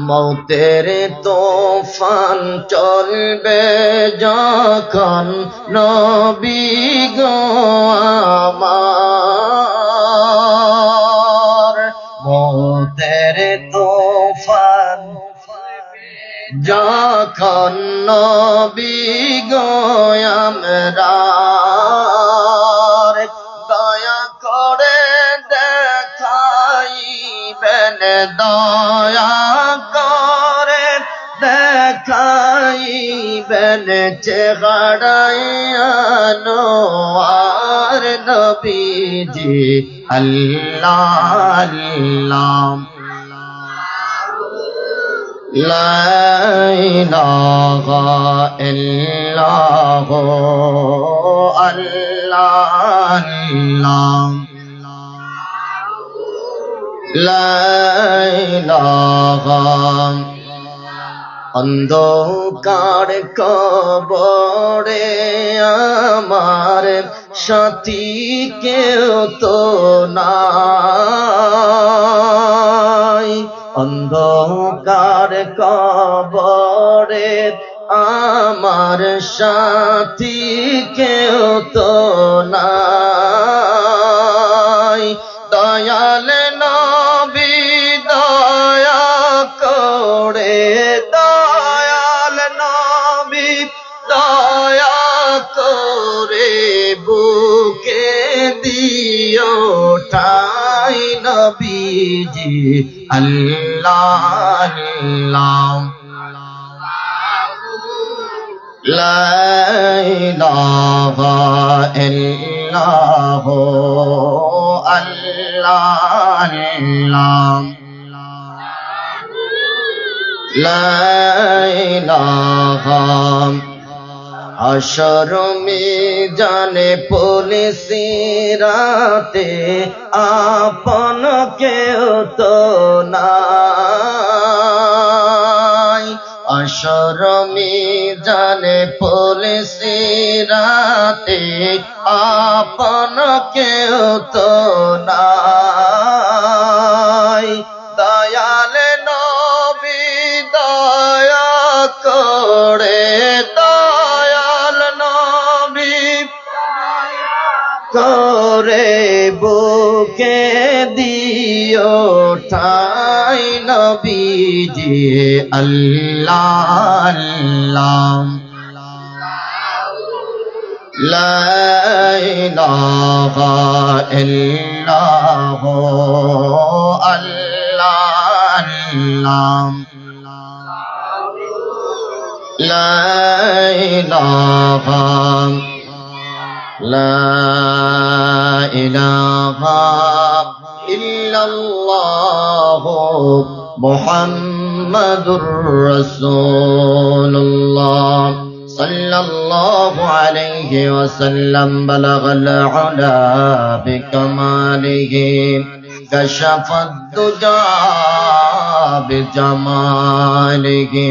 মৌতের তুফান চলবে যখন নবী গো আমার, মৌতের তুফান যখন নবী গো আমার, দয়া করে দেখাইবেন, দয়া করে দেখাইবেন চেহারায় আনোয়ার নবীজি। আল্লাহ আল্লাহ লা ইলাহা ইল্লাহু আল্লাহ আল্লাহ লা ইলাহা। অন্ধকার কবরে আমার সাথী কেউ তো নাই, অন্ধকার কবরে আমার সাথী কেউ তো নাই। দয়াল নবী দয়া করে, দয়াল নবী দয়া করে বুকে দিও ঠাই নবীজি। আল্লাহ আল্লাহ লা ইলাহা ইল্লাহু আল্লাহ আল্লাহ লা ইলাহা। হাশর মিজানে পুলিশি রাতে আপন কেউ তো নাই, হাশর মিজানে পুলিশি রাতে আপন কেউ তো নাই। দয়াল নবী দয়া করে, দয়াল নবী করে বুকে দিও ঠাই নবীজি। আল্লাহ আল্লাহ লা ইলাহা ইল্লাহু আল্লাহ আল্লাহ লা ইলাহা লা ইলাহা ইল্লাল্লাহু মুহাম্মাদুর রাসূলুল্লাহ সাল্লাল্লাহু আলাইহি ওয়াসাল্লাম। বালাগাল উলা বিকামালিহি কাশাফাদ দুজা বিজামালিহি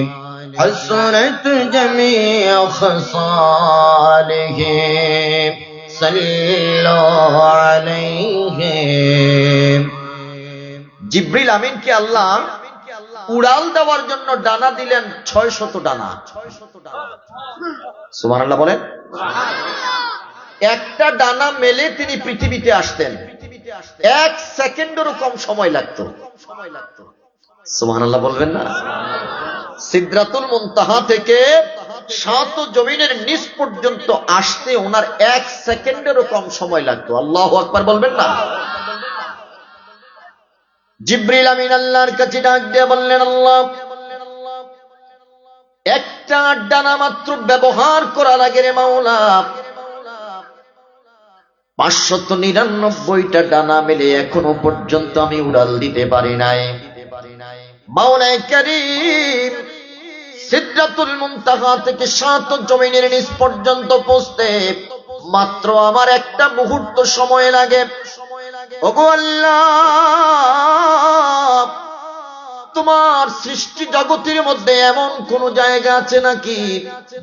حسرت جميع خصاله صلوا عليه। জিবরিল আমিনকে আল্লাহ উড়াল দেওয়ার জন্য ডানা দিলেন 600 ডানা। সুবহানাল্লাহ বলেন। একটা ডানা মেলে তিনি পৃথিবীতে আসতেন, 1 সেকেন্ডেরও কম সময় লাগতো। সুবহানাল্লাহ বলবেন না? সিদরাতুল মুনতাহা থেকে 7 জমিনের নিচ পর্যন্ত আসতে ওনার 1 সেকেন্ডেরও কম সময় লাগতো। আল্লাহু আকবার বলবেন না? জিবরিল আমিন আল্লাহর কাছে ডাক দিয়ে বললেন, আল্লাহ, একটা ডানা মাত্র ব্যবহার করা লাগে রে মাওলা, 599টা ডানা মেলে এখনো পর্যন্ত আমি উড়াল দিতে পারি নাই। মাওলায়ে কারীম সিদরাতুল মুনতাহা থেকে 7 জমিনের নিচ পর্যন্ত পৌঁছতে মাত্র আমার একটা মুহূর্ত সময় লাগে। ওগো আল্লাহ, তোমার সৃষ্টি জগতের মধ্যে এমন কোন জায়গা আছে নাকি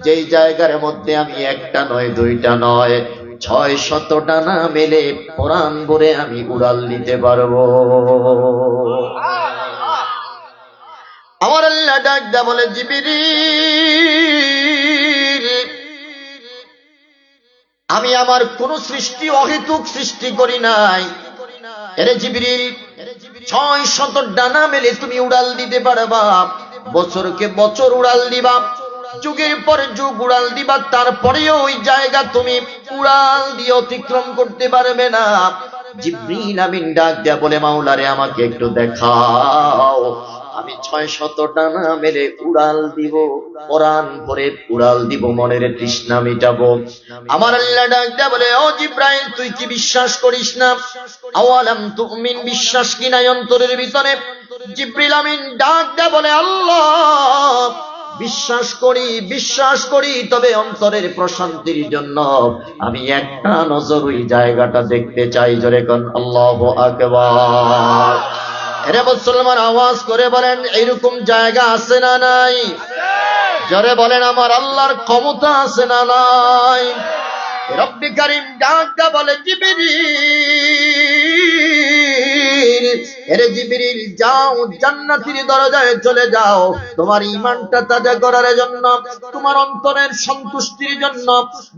যেই জায়গার মধ্যে আমি একটা নয়, দুইটা নয়, 600 ডানা মেলে কোরআন ভরে আমি উড়াল দিতে পারবো? আমার আল্লাহ ডাক দা বলে জিবরিল, আমি আমার কোন সৃষ্টি অহেতুক সৃষ্টি করি নাই। এরে জিবরিল, 600 ডানা মেলে তুমি উড়াল দিতে পারবা, বছরকে বছর উড়াল দিবা, যুগের পর যুগ উড়াল দিবা, তারপরেও ওই জায়গা তুমি উড়াল দিয়ে অতিক্রম করতে পারবে না। জিবরিল আমিন ডাক দেয়া বলে মাওলারে আমাকে একটু দেখাও, আমি 600 ডানা মেলে উড়াল দিব, কোরআন পড়ে উড়াল দিব, মনের তৃষ্ণা মিটাবো। আমার আল্লাহ ডাক দেয়া বলে ও জিবরাইল, তুই কি বিশ্বাস করিস না? আওয়ালাম তুমিন, বিশ্বাস কি নাই অন্তরের ভিতরে? জিবরিল আমিন ডাক দেয়া বলে আল্লাহ, বিশ্বাস করি, তবে অন্তরের প্রশান্তির জন্য আমি একটা নজর ওই জায়গাটা দেখতে চাই। জোরে কোন আল্লাহু আকবার। এরে মুসলমান আওয়াজ করে বলেন, এইরকম জায়গা আছে না নাই? জোরে বলেন, আমার আল্লাহর ক্ষমতা আছে না নাই? রব্বি কারীম ডাক দা বলে জিবরিল, এরে জিবরিল যাও, জান্নাতের দরজায় চলে যাও, তোমার ঈমানটা তাজা করার জন্য, তোমার অন্তরের সন্তুষ্টির জন্য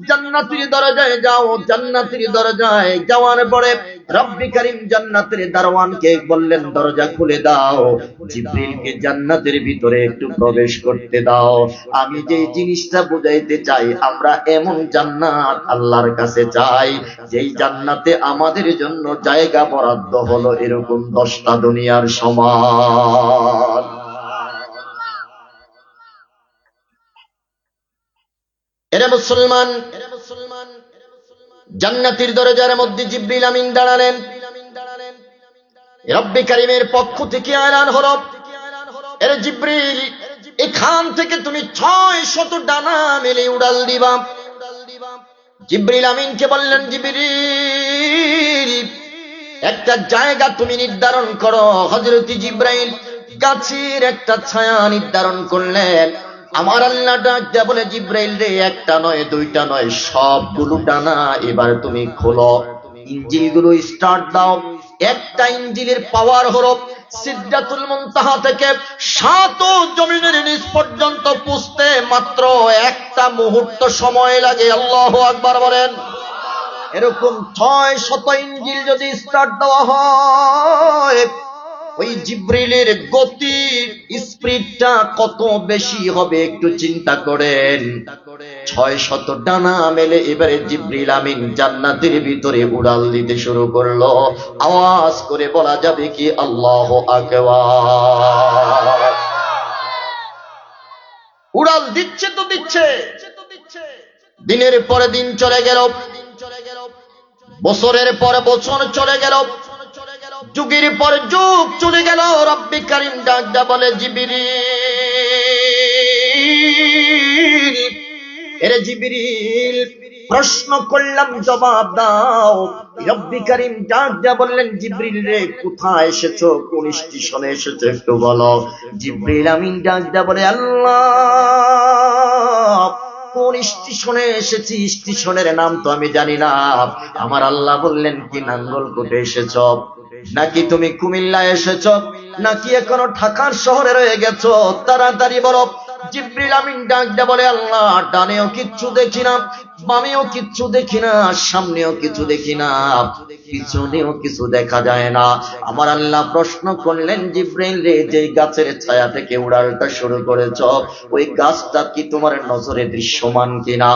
জান্নাতের দরজায় যাও। জান্নাতের দরজায় যাওয়ার পরে রব্বি কারীম জান্নাতের দারওয়ানকে বললেন, দরজা খুলে দাও, জিবরিলকে জান্নাতের ভিতরে একটু প্রবেশ করতে দাও। আমি যে জিনিসটা বুঝাইতে চাই, আমরা এমন জান্নাত আল্লাহর কাছে চাই যেই জান্নাতে আমাদের জন্য জায়গা বরাদ্দ হলো এরকম 10টা দুনিয়ার সমান। এরে মুসলমান, জান্নাতের দরজার মধ্যে জিবরিল আমিন দাঁড়ালেন। রব্বি কারীমের পক্ষ থেকে এলান হলো, এরে জিবরিল, এখান থেকে তুমি 600 ডানা মেলে উড়াল দিবা। জিবরিল আমিনকে বললেন, জিবরিল একটা জায়গা তুমি নির্ধারণ করো। হযরত জিবরাইল গাছের একটা ছায়া নির্ধারণ করলেন। আমার আল্লাহ ডাক দেয়া বলে জিবরাইল রে, একটা নয়, দুইটা নয়, সবগুলো ডানা এবার তুমি খোলো, ইঞ্জিলগুলো স্টার্ট দাও। একটা ইঞ্জিলের পাওয়ার হলো সিদরাতুল মুনতাহা থেকে 7 জমিনের নিচ পর্যন্ত পৌঁছতে মাত্র একটা মুহূর্ত সময় লাগে। আল্লাহু আকবার বলেন। এরকম 600 ইঞ্জিল যদি স্টার্ট দেওয়া হয়, ওই জিবরিলের গতি স্পিডটা কত বেশি হবে একটু চিন্তা করেন। 600 ডানা মেলে এবারে জিবরিল আমিন জান্নাতের ভিতরে উড়াল দিতে শুরু করলো। আওয়াজ করে বলা যাবে কি আল্লাহু আকবার। উড়াল দিচ্ছে তো দিচ্ছে, দিনের পরে দিন চলে গেল, বছরের পরে বছর চলে গেল, যুগের পর যুগ চলে গেল। রব্বি কারীম ডাক দা বলে জিবরিল, এরে জিবরিল প্রশ্ন করলাম জবাব দাও। রব্বি কারীম ডাক দা বললেন, জিবরিল রে কোথায় এসেছো, কোন স্টেশনে এসেছো একটু বলো। জিবরিল আমিন ডাক দা বলে আল্লাহ, কোন স্টেশনে এসেছি, স্টেশনের নাম তো আমি জানি না। আমার আল্লাহ বললেন, কি নাঙ্গলকোটে এসেছ, নাকি তুমি কুমিল্লা এসেছ, নাকি এখনো ঢাকার শহরে রয়ে গেছো, তাড়াতাড়ি বলো। জিবরিল আমিন ডাক দা বলে আল্লাহ, ডানেও কিচ্ছু দেখি না, বামেও কিচ্ছু দেখি না, সামনেও কিছু দেখি না, পিছনেও কিছু দেখা যায় না। আমার আল্লাহ প্রশ্ন করলেন, জিবরাইল রে যে গাছের ছায়া থেকে উড়ালটা শুরু করেছ, ওই গাছটা কি তোমার নজরে দৃশ্যমান কিনা?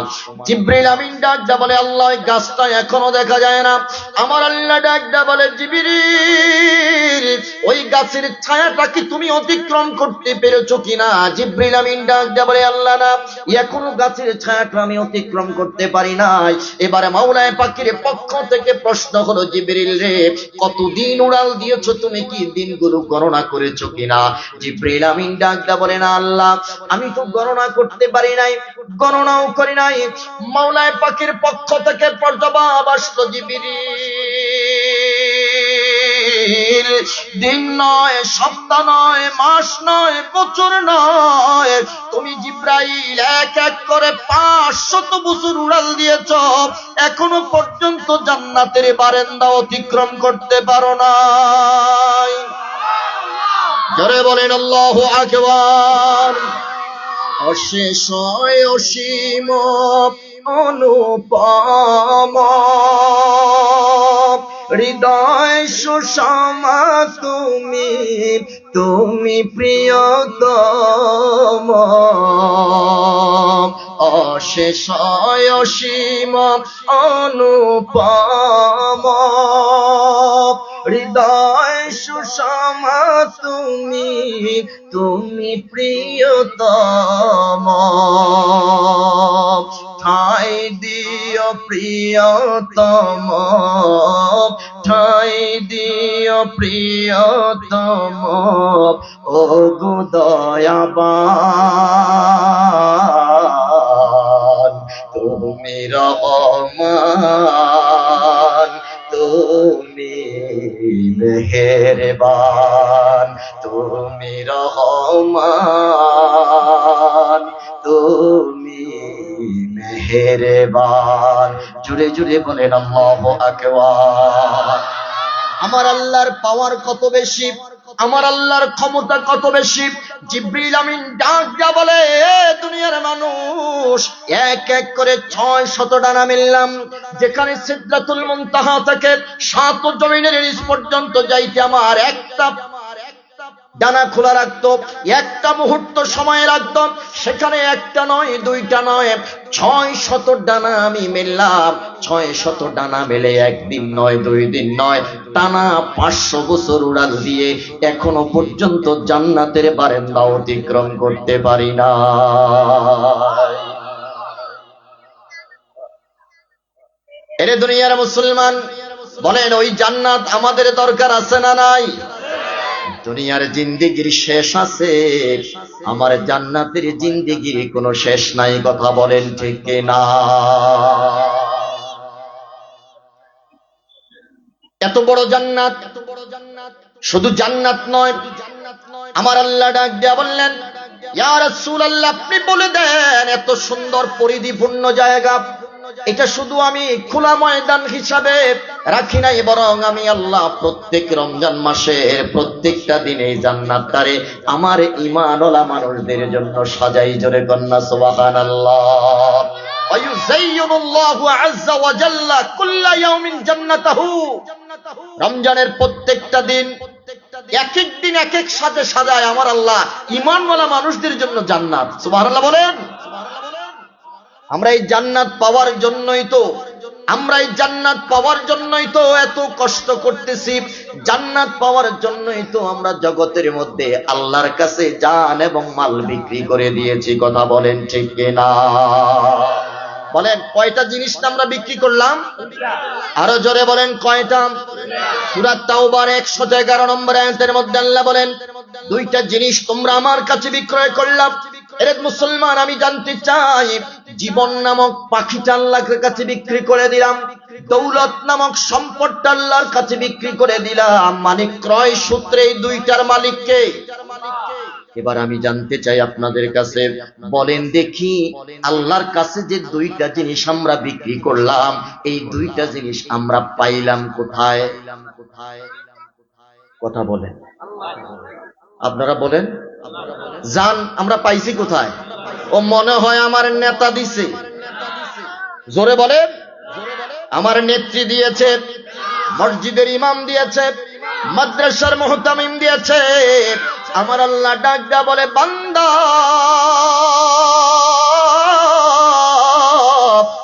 জিবরাইল আমিন ডাক দা বলে আল্লাহ, ওই গাছটা এখনো দেখা যায় না। আমার আল্লাহ ডাক দা বলে জিবরিল, ওই গাছের ছায়াটা কি তুমি অতিক্রম করতে পেরেছো কিনা? জিবরাইল আমিন ডাক দা বলে আল্লাহ না, এখনো গাছের ছায়াটা আমি অতিক্রম করতে পারি নাই। এবারে মাওলায়ে পাকের পক্ষ থেকে প্রশ্ন হলো, জিবরিল রে কতদিন উড়াল দিয়েছো, তুমি কি দিনগুলো গণনা করেছো কিনা? জিবরিল আমিন ডাক দা বলে না আল্লাহ, আমি তো গণনা করতে পারি নাই, গণনাও করি নাই। মাওলায়ে পাকের পক্ষ থেকে জবাব আসলো, জিবরিল দিন নয়, সপ্তাহ নয়, মাস নয়, বছর নয়, তুমি জিবরাইল এক এক করে 500 বছর উড়াল দিয়েছ, এখনো পর্যন্ত জান্নাতের বারান্দা অতিক্রম করতে পারো নাই। জোরে বলেন আল্লাহু আকবার। অশেষ অসীম অনুপম হৃদয় সুষমা তুমি, তুমি প্রিয়তম। অশেষ অসীম অনুপম হৃদয় সুষমা তুমি, তুমি প্রিয়তম। ঠাই দিও প্রিয়তম, ঠাই দিও প্রিয়তম, ও গো দয়াবান তুমি রহমান, তুমি মেহেরবান, তুমি রহমান, তুমি মেহেরবান। জুড়ে জুড়ে বলেন আল্লাহু আকবার। আমার আল্লাহর পাওয়ার কত বেশি, আমার আল্লাহর ক্ষমতা কত বেশি। জিবরিল আমিন ডাক দিয়া বলে, দুনিয়ার মানুষ এক এক করে 600 ডানা মিললাম, যেখানে সিদরাতুল মুনতাহা থেকে 7 জমিনের নিচ পর্যন্ত যাইতে আমার একটা ডানা খোলা রাখতো, একটা মুহূর্ত সময় রাখতো। সেখানে একটা নয়, দুইটা নয়, 600 ডানা আমি মেললাম। 600 ডানা মেলে একদিন নয়, 2 দিন নয়, টানা 500 বছর উড়াল দিয়ে এখনো পর্যন্ত জান্নাতের বারান্দা অতিক্রম করতে পারি না। এরে দুনিয়ার মুসলমান, বলেন ওই জান্নাত আমাদের দরকার আছে না নাই? দুনিয়ার জিন্দেগির শেষ আছে, আমার জান্নাতের জিন্দেগির কোনো শেষ নাই। কথা বলেন ঠিক না? এত বড় জান্নাত, শুধু জান্নাত নয়, আমার আল্লাহ ডাক দিয়া বললেন, ইয়া রাসূলুল্লাহ আপনি বলে দেন, এত সুন্দর পরিধিপূর্ণ জায়গা, এটা শুধু আমি খোলা ময়দান হিসাবে রাখি নাই, বরং আমি আল্লাহ প্রত্যেক রমজান মাসের প্রত্যেকটা দিনে জান্নাতটারে আমার ঈমানওয়ালা মানুষদের জন্য সাজাই। জোরে কন্যা সুবহানাল্লাহ। ওয়ায়ুযায়্যিনুল্লাহু আযজা ওয়া জাল্লা কুল্লা ইয়াউমিন জান্নাতাহু। রমজানের প্রত্যেকটা দিন এক এক দিন এক এক সাথে সাজায় আমার আল্লাহ ঈমানওয়ালা মানুষদের জন্য জান্নাত। সুবহানাল্লাহ বলেন। আমরা এই জান্নাত পাওয়ার জন্যই তো, আমরা এই জান্নাত পাওয়ার জন্যই তো এত কষ্ট করতেছি, জান্নাত পাওয়ার জন্যই তো আমরা জগতের মধ্যে আল্লাহর কাছে জান এবং মাল বিক্রি করে দিয়েছি। কথা বলেন ঠিক কিনা? বলেন কয়টা জিনিস আমরা বিক্রি করলাম? আরো জোরে বলেন কয়টা? সূরা তাওবার 111 নম্বর আয়াতের মধ্যে আল্লাহ বলেন, দুইটা জিনিস তোমরা আমার কাছে বিক্রয় করলাম। এর মুসলমান, আমি জানতে চাই, জীবন নামক পাখিটা আল্লাহর কাছে বিক্রি করে দিলাম, দৌলত নামক সম্পদটা আল্লাহর কাছে বিক্রি করে দিলাম, মানে ক্রয় সূত্রে এই দুইটার মালিককে। এবার আমি জানতে চাই আপনাদের কাছে, বলেন দেখি আল্লাহর কাছে যে দুইটা জিনিস আমরা বিক্রি করলাম, এই দুইটা জিনিস আমরা পাইলাম কোথায়? কথা বলেন, আপনারা বলেন, জান আমরা পাইছি কোথায়? ও মনে হয় আমার নেতা দিছে। জোরে বলেন। আমার নেত্রী দিয়েছে, মসজিদের ইমাম দিয়েছে, মাদ্রাসার মুহতামিম দিয়েছে। আমার আল্লাহ ডাক দিয়া বলে, বান্দা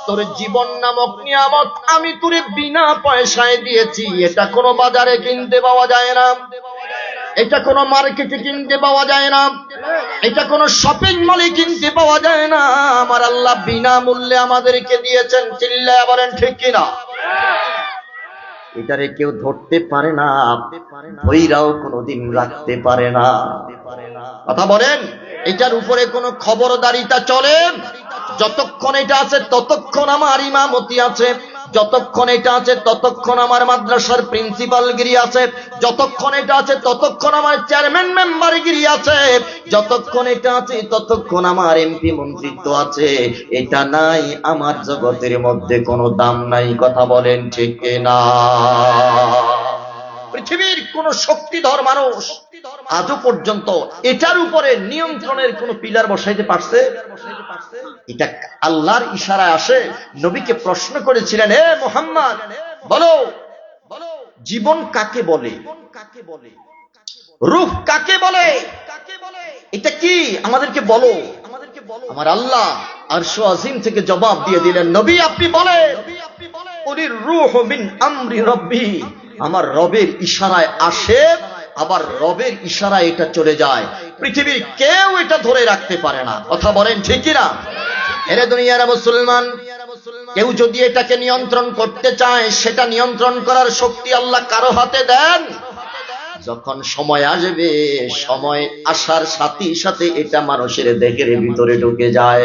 তোর জীবন নামক নিয়ামত আমি তোরে বিনা পয়সায় দিয়েছি। এটা কোনো বাজারে কিনতে পাওয়া যায় না, এটা কোনো মার্কেটে কিনতে পাওয়া যায় না, এটা কোনো শপিং মলে কিনতে পাওয়া যায় না। আমার আল্লাহ বিনা মূল্যে আমাদেরকে দিয়েছেন। চিল্লায়া বলেন ঠিক কিনা? এটারে কেউ ধরতে পারে না, ধইরাও কোনোদিন রাখতে পারে না। কথা বলেন, এটার উপরে কোনো খবরদারিতা চলে? যতক্ষণ এটা আছে ততক্ষণ আমার ইমামতি আছে, যতক্ষণ এটা আছে ততক্ষণ আমার মাদ্রাসার প্রিন্সিপালগিরি আছে, যতক্ষণ এটা আছে ততক্ষণ আমার চেয়ারম্যান মেম্বারগিরি আছে, যতক্ষণ এটা আছে ততক্ষণ আমার এমপি মন্ত্রিত্ব আছে। এটা নাই আমার জগতের মধ্যে কোনো দাম নাই। কথা বলেন ঠিক না? পৃথিবীর কোন শক্তিধর মানুষ আজও পর্যন্ত এটার উপরে নিয়ন্ত্রণের কোন পিলার বসাইতে পারছে? এটা আল্লাহর ইশারায় আসে। নবীকে প্রশ্ন করেছিলেন, হে মুহাম্মদ, বলো জীবন কাকে বলে, রূহ কাকে বলে, এটা কি আমাদেরকে বলো। আমার আল্লাহ আরশ আজিম থেকে জবাব দিয়ে দিলেন, নবী আপনি বলেন, কুলির রূহু মিন আমরি রাব্বি, আমার রবের ইশারায় আসে, আবার রবের ইশারায় এটা চলে যায়। পৃথিবীর কেউ এটা ধরে রাখতে পারে না। কথা বলেন ঠিক কি না? এরে দুনিয়ার মুসলমান, কেউ যদি এটাকে নিয়ন্ত্রণ করতে চায়, সেটা নিয়ন্ত্রণ করার শক্তি আল্লাহ কারো হাতে দেন। যখন সময় আসবে, সময় আসার সাথে সাথে এটা মানুষের দেহের ভিতরে ঢুকে যায়।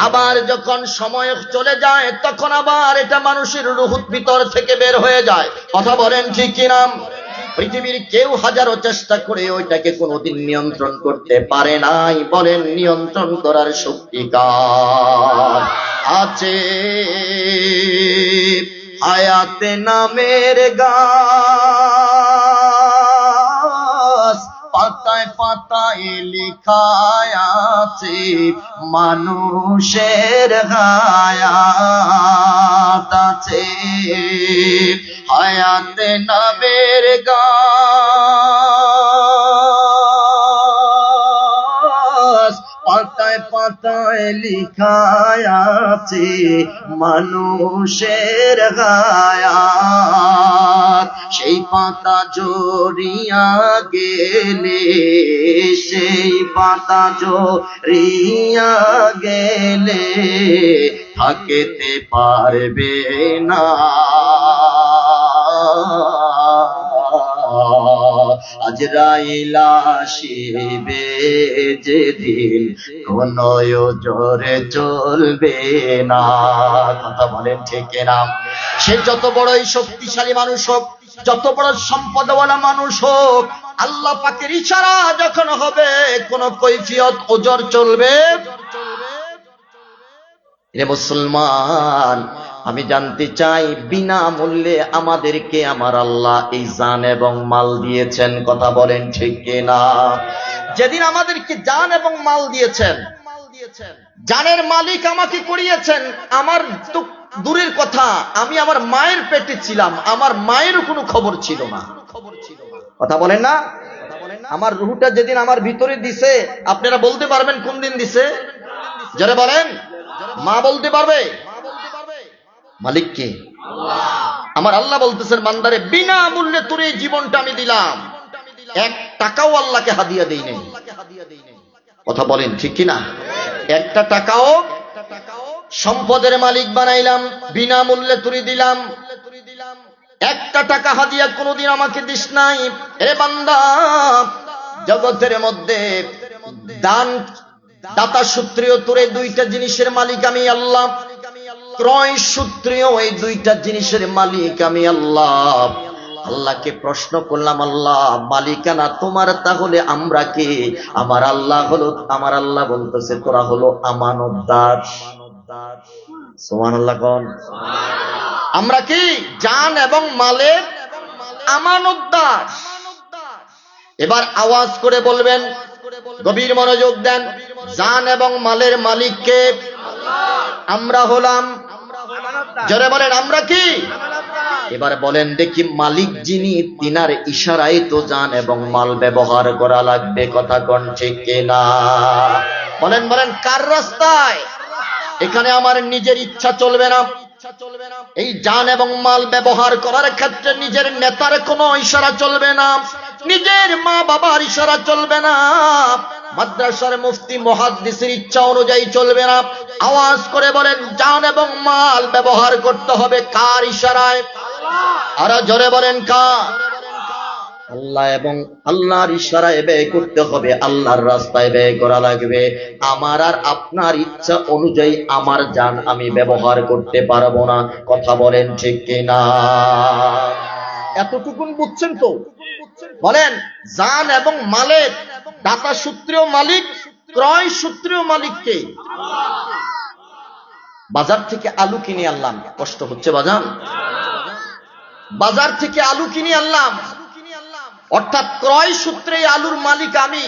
আবার যখন সময় চলে যায়, তখন আবার এটা মানুষের রুহুর ভিতর থেকে বের হয়ে যায়। কথা বলেন ঠিক কিনা? পৃথিবীর কেউ হাজারো চেষ্টা করে ওইটাকে কোনোদিন নিয়ন্ত্রণ করতে পারে নাই। বলেন নিয়ন্ত্রণ করার শক্তি কার আছে? হায়াতে নামের গাছ, পাতায় পাতায় লেখা আছে মানুষের হায়াত আছে। হায়াতে নামের গাছ, পাতায় পাতায় লেখা আছে মানুষের হায়াত। সেই পাতা জড়িয়া গেলে, সেই পাতা জড়িয়া গেলে থাকিতে পারবে না। আজরাইল আসিবে যেদিন, কোন জোরে চলবে না। কথা বলেন ঠিক না? সে যত বড়ই শক্তিশালী মানুষ হোক, যত বড় সম্পদওয়ালা মানুষ হোক, আল্লাহ পাকের ইশারা যখন হবে, কোন কৈফিয়ত ওজর চলবে। রে মুসলমান, আমি জানতে চাই, বিনামূল্যে আমাদেরকে আমার আল্লাহ এই জান এবং মাল দিয়েছেন। কথা বলেন ঠিক কিনা? যেদিন আমাদেরকে জান এবং মাল দিয়েছেন, জানের মালিক আমাকে করিয়েছেন। আমার তো দূরের কথা, আমি আমার মায়ের পেটে ছিলাম, আমার মায়েরও কোনো খবর ছিল না। কথা বলেন না? আমার রুহটা যেদিন আমার ভিতরে দিছে, আপনারা বলতে পারবেন কোন দিন দিছে? যারা বলেন, মা বলতে পারবে? মালিক কে? আমার আল্লাহ বলতেছেন, বান্দারে বিনা মূল্যে তোর এই জীবনটা আমি দিলাম, এক টাকাও আল্লাহকে হাদিয়া দেই নাই। কথা বলেন ঠিক কিনা? একটা টাকাও সম্পদের মালিক বানাইলাম, বিনা মূল্যে তুই দিলাম। একটা টাকা হাদিয়া কোনোদিন আমাকে দিস নাই। এ বান্দা, জগতের মধ্যে দান দাতা সূত্রেও তোর এই দুইটা জিনিসের মালিক আমি আল্লাহ, ক্রয় সূত্রেও এই দুইটা জিনিসের মালিক আমি আল্লাহ। আল্লাহকে প্রশ্ন করলাম, আল্লাহ মালিকানা তোমার, তাহলে আমরা কি? আমার আল্লাহ বলতেছে, তোরা হলো আমানতদার। সুবহানাল্লাহ কোন? আমরা কি জান এবং মালের আমানতদার। এবার আওয়াজ করে বলবেন, গভীর মনোযোগ দেন, জান এবং মালের মালিক কে? আমরা হলাম। জোরে বলেন, আমরা কি? এবার বলেন দেখি, মালিক যিনি, তিনার ইশারায় তো জান এবং মাল ব্যবহার করা লাগবে। কথা কোন ঠিক কিনা? বলেন বলেন, কার রাস্তায়? এখানে আমার নিজের ইচ্ছা চলবে না। এই জান এবং মাল ব্যবহার করার ক্ষেত্রে নিজের নেতার কোনো ইশারা চলবে না, নিজের মা বাবার ইশারা চলবে না, মাদ্রাসার মুফতি মুহাদ্দিসের ইচ্ছা অনুযায়ী চলবে না। আওয়াজ করে বলেন, জান এবং মাল ব্যবহার করতে হবে কার ইশারায়? আর জোরে বলেন, কার? আল্লাহ এবং আল্লাহর ইশারায় ব্যয় করতে হবে, আল্লাহর রাস্তায় ব্যয় করা লাগবে। আমার আর আপনার ইচ্ছা অনুযায়ী আমার জান আমি ব্যবহার করতে পারবো না। কথা বলেন ঠিক কিনা? এতটুকুন বুঝছেন তো? বলেন, জান এবং মালের দাতা সূত্রেও মালিক, ক্রয় সূত্রেও মালিক কে? বাজার থেকে আলু কিনে আনলাম, কষ্ট হচ্ছে বাজান? বাজার থেকে আলু কিনে আনলাম, অর্থাৎ ক্রয় সূত্রে আলুর মালিক আমি।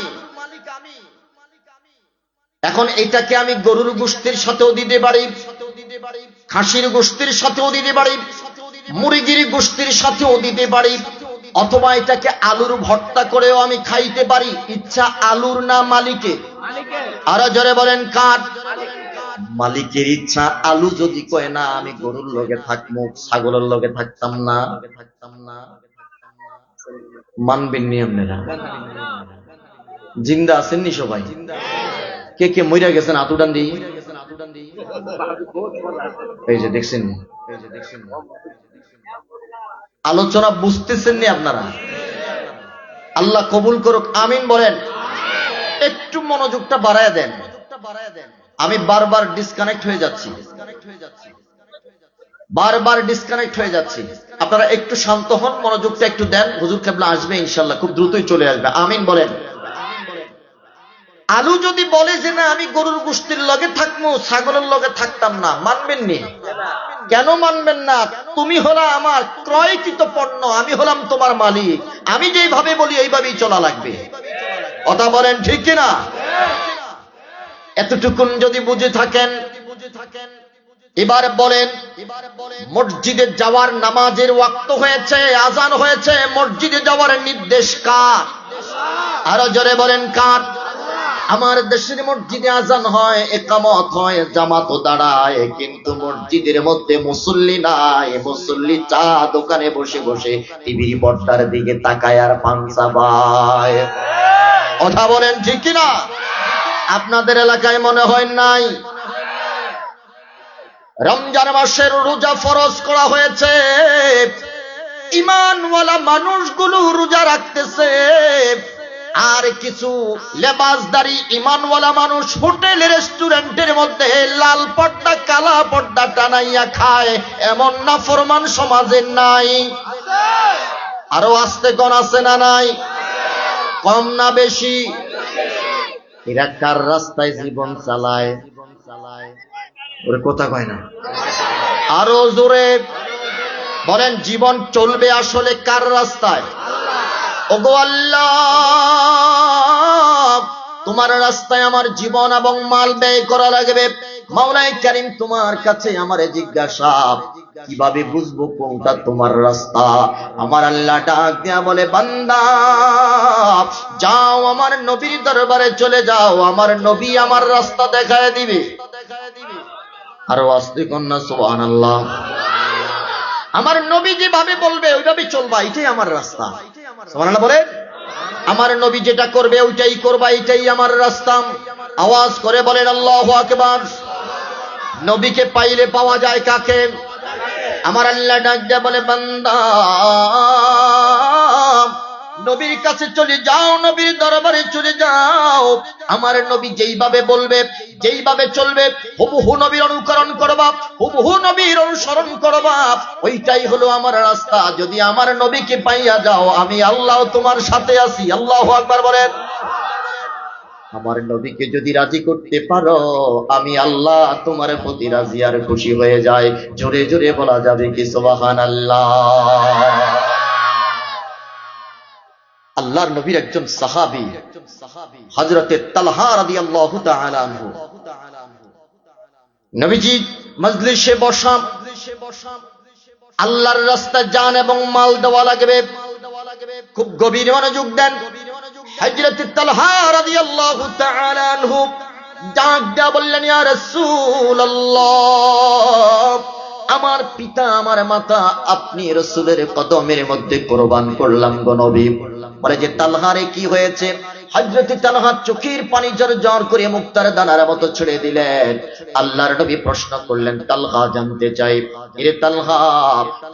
এখন এটাকে আমি গরুর গোশতের সাথেও দিতে পারি, খাসির গোশতের সাথেও দিতে পারি, মুরগির গোশতের সাথেও দিতে পারি, অথবা এটাকে আলুর ভর্তা করেও আমি খাইতে পারি। ইচ্ছা আলুর না মালিকের? আরো জোরে বলেন কার? মালিকের ইচ্ছা। আলু যদি কয় না আমি গরুর লগে থাকবো, ছাগলের লগে থাকতাম না, মানবেন নি আপনারা? জিন্দা আছেন নি সবাই? কে কে মইরা গেছেন আতুডান দি? এই যে দেখছেন, আলোচনা বুঝতেছেন নি আপনারা? আল্লাহ কবুল করুক, আমিন বলেন। একটু মনোযোগটা বাড়ায় দেন। আমি বারবার ডিসকানেক্ট হয়ে যাচ্ছি, বারবার ডিসকানেক্ট হয়ে যাচ্ছি। আপনারা একটু শান্ত হন, মনোযোগটা একটু দেন। হুজুর কেবলা আসবে ইনশাল্লাহ, খুব দ্রুতই চলে আসবে। আমিন বলেন। আলু যদি বলে যে না আমি গরুর গোশতের লগে থাকবো, ছাগলের লগে থাকতাম না, মানবেন নি? কেন মানবেন না? তুমি হলা আমার ক্রয়কৃত পণ্য, আমি হলাম তোমার মালিক। আমি যেইভাবে বলি এইভাবেই চলা লাগবে। কথা বলেন ঠিক কিনা? এতটুকুন যদি বুঝে থাকেন, এবার বলেন, মসজিদে যাওয়ার নামাজের ওয়াক্ত হয়েছে, আজান হয়েছে, মসজিদে যাওয়ার নির্দেশ কার? আরো জোরে বলেন কার? আমার দেশের মসজিদে আজান হয়, একামত হয়, জামাতও দাঁড়ায়, কিন্তু মসজিদের মধ্যে মুসল্লি নাই। মুসল্লি চা দোকানে বসে বসে টিভির পর্দার দিকে তাকায় আর পান চাবায়। কথা বলেন ঠিক কিনা? আপনাদের এলাকায় মনে হয় নাই? রমজান মাসের রোজা ফরজ করা হয়েছে, ঈমানওয়ালা মানুষগুলো রোজা রাখতেছে, আর কিছু লেবাসদারি ঈমানওয়ালা মানুষ হোটেল রেস্টুরেন্টের মধ্যে লাল পর্দা কালা পর্দা টানাইয়া খায়। এমন নাফরমান সমাজে নাই? আরো আস্তে কোন আছে না নাই? কম না বেশি? এরা কার রাস্তায় জীবন চালায়? ওরে কথা কয় না, আরো জোরে বলেন। জীবন চলবে আসলে কার রাস্তায়? ওগো আল্লাহ, তোমার রাস্তায় আমার জীবন এবং মাল ব্যয় করা লাগবে। মাওলাই কারীম তোমার কাছে আমারে জিজ্ঞাসা, কিভাবে বুঝবো কোনটা তোমার রাস্তা? আমার আল্লাহ ডাক দিয়া বলে, বান্দা যাও আমার নবীর দরবারে চলে যাও, আমার নবী আমার রাস্তা দেখায় দিবে। আরো আস্তে কন্যা সুবহানাল্লাহ। আমার নবী যেভাবে বলবে ওইভাবে চলবা, এটাই আমার রাস্তা। সুবহানাল্লাহ বলে। আমার নবী যেটা করবে ওইটাই করবা, এটাই আমার রাস্তা। আওয়াজ করে বলেন আল্লাহু আকবার। নবীকে পাইলে পাওয়া যায় কাকে? আমার আল্লাহ ডাক দিয়ে বলে, বান্দা নবীর কাছে চলে যাও, নবীর দরবারে চলে যাও। আমার নবী যেইভাবে বলবে, যেইভাবে চলবে, হুবহু নবীর অনুকরণ করবা, হুবহু নবীর অনুসরণ করবা, ওইটাই হলো আমার রাস্তা। যদি আমার নবীকে পাইয়া যাও, আমি আল্লাহ তোমার সাথে আছি। আল্লাহু আকবার বলেন। আমার নবীকে যদি রাজি করতে পারো, আমি আল্লাহ তোমার প্রতি রাজি আর খুশি হয়ে যায়। জোরে জোরে বলা যাবে কি সুবহানাল্লাহ? আল্লাহর নবীর একজন সাহাবী হযরতে তালহা রাদিয়াল্লাহু তাআলা আনহু, নবীজি মজলিসে বসা, আল্লাহর রাস্তায় জান এবং মাল দেওয়া লাগবে। খুব গভীর মনোযোগ দেন। হযরতে তালহা রাদিয়াল্লাহু তাআলা আনহু ডাক দিয়া বললেন, ইয়া রাসূলুল্লাহ, আমার পিতা আমার মাতা আপনি রাসূলের কদমের মধ্যে কুরবান করলাম গো নবী। বলে যে তালহারে কি হয়েছে? হযরত তালহা চোখের পানি ঝরঝর করে মুক্তার দানার মতো ছেড়ে দিলেন। আল্লাহর নবী প্রশ্ন করলেন, তালহা জানতে চাই, এরে তালহা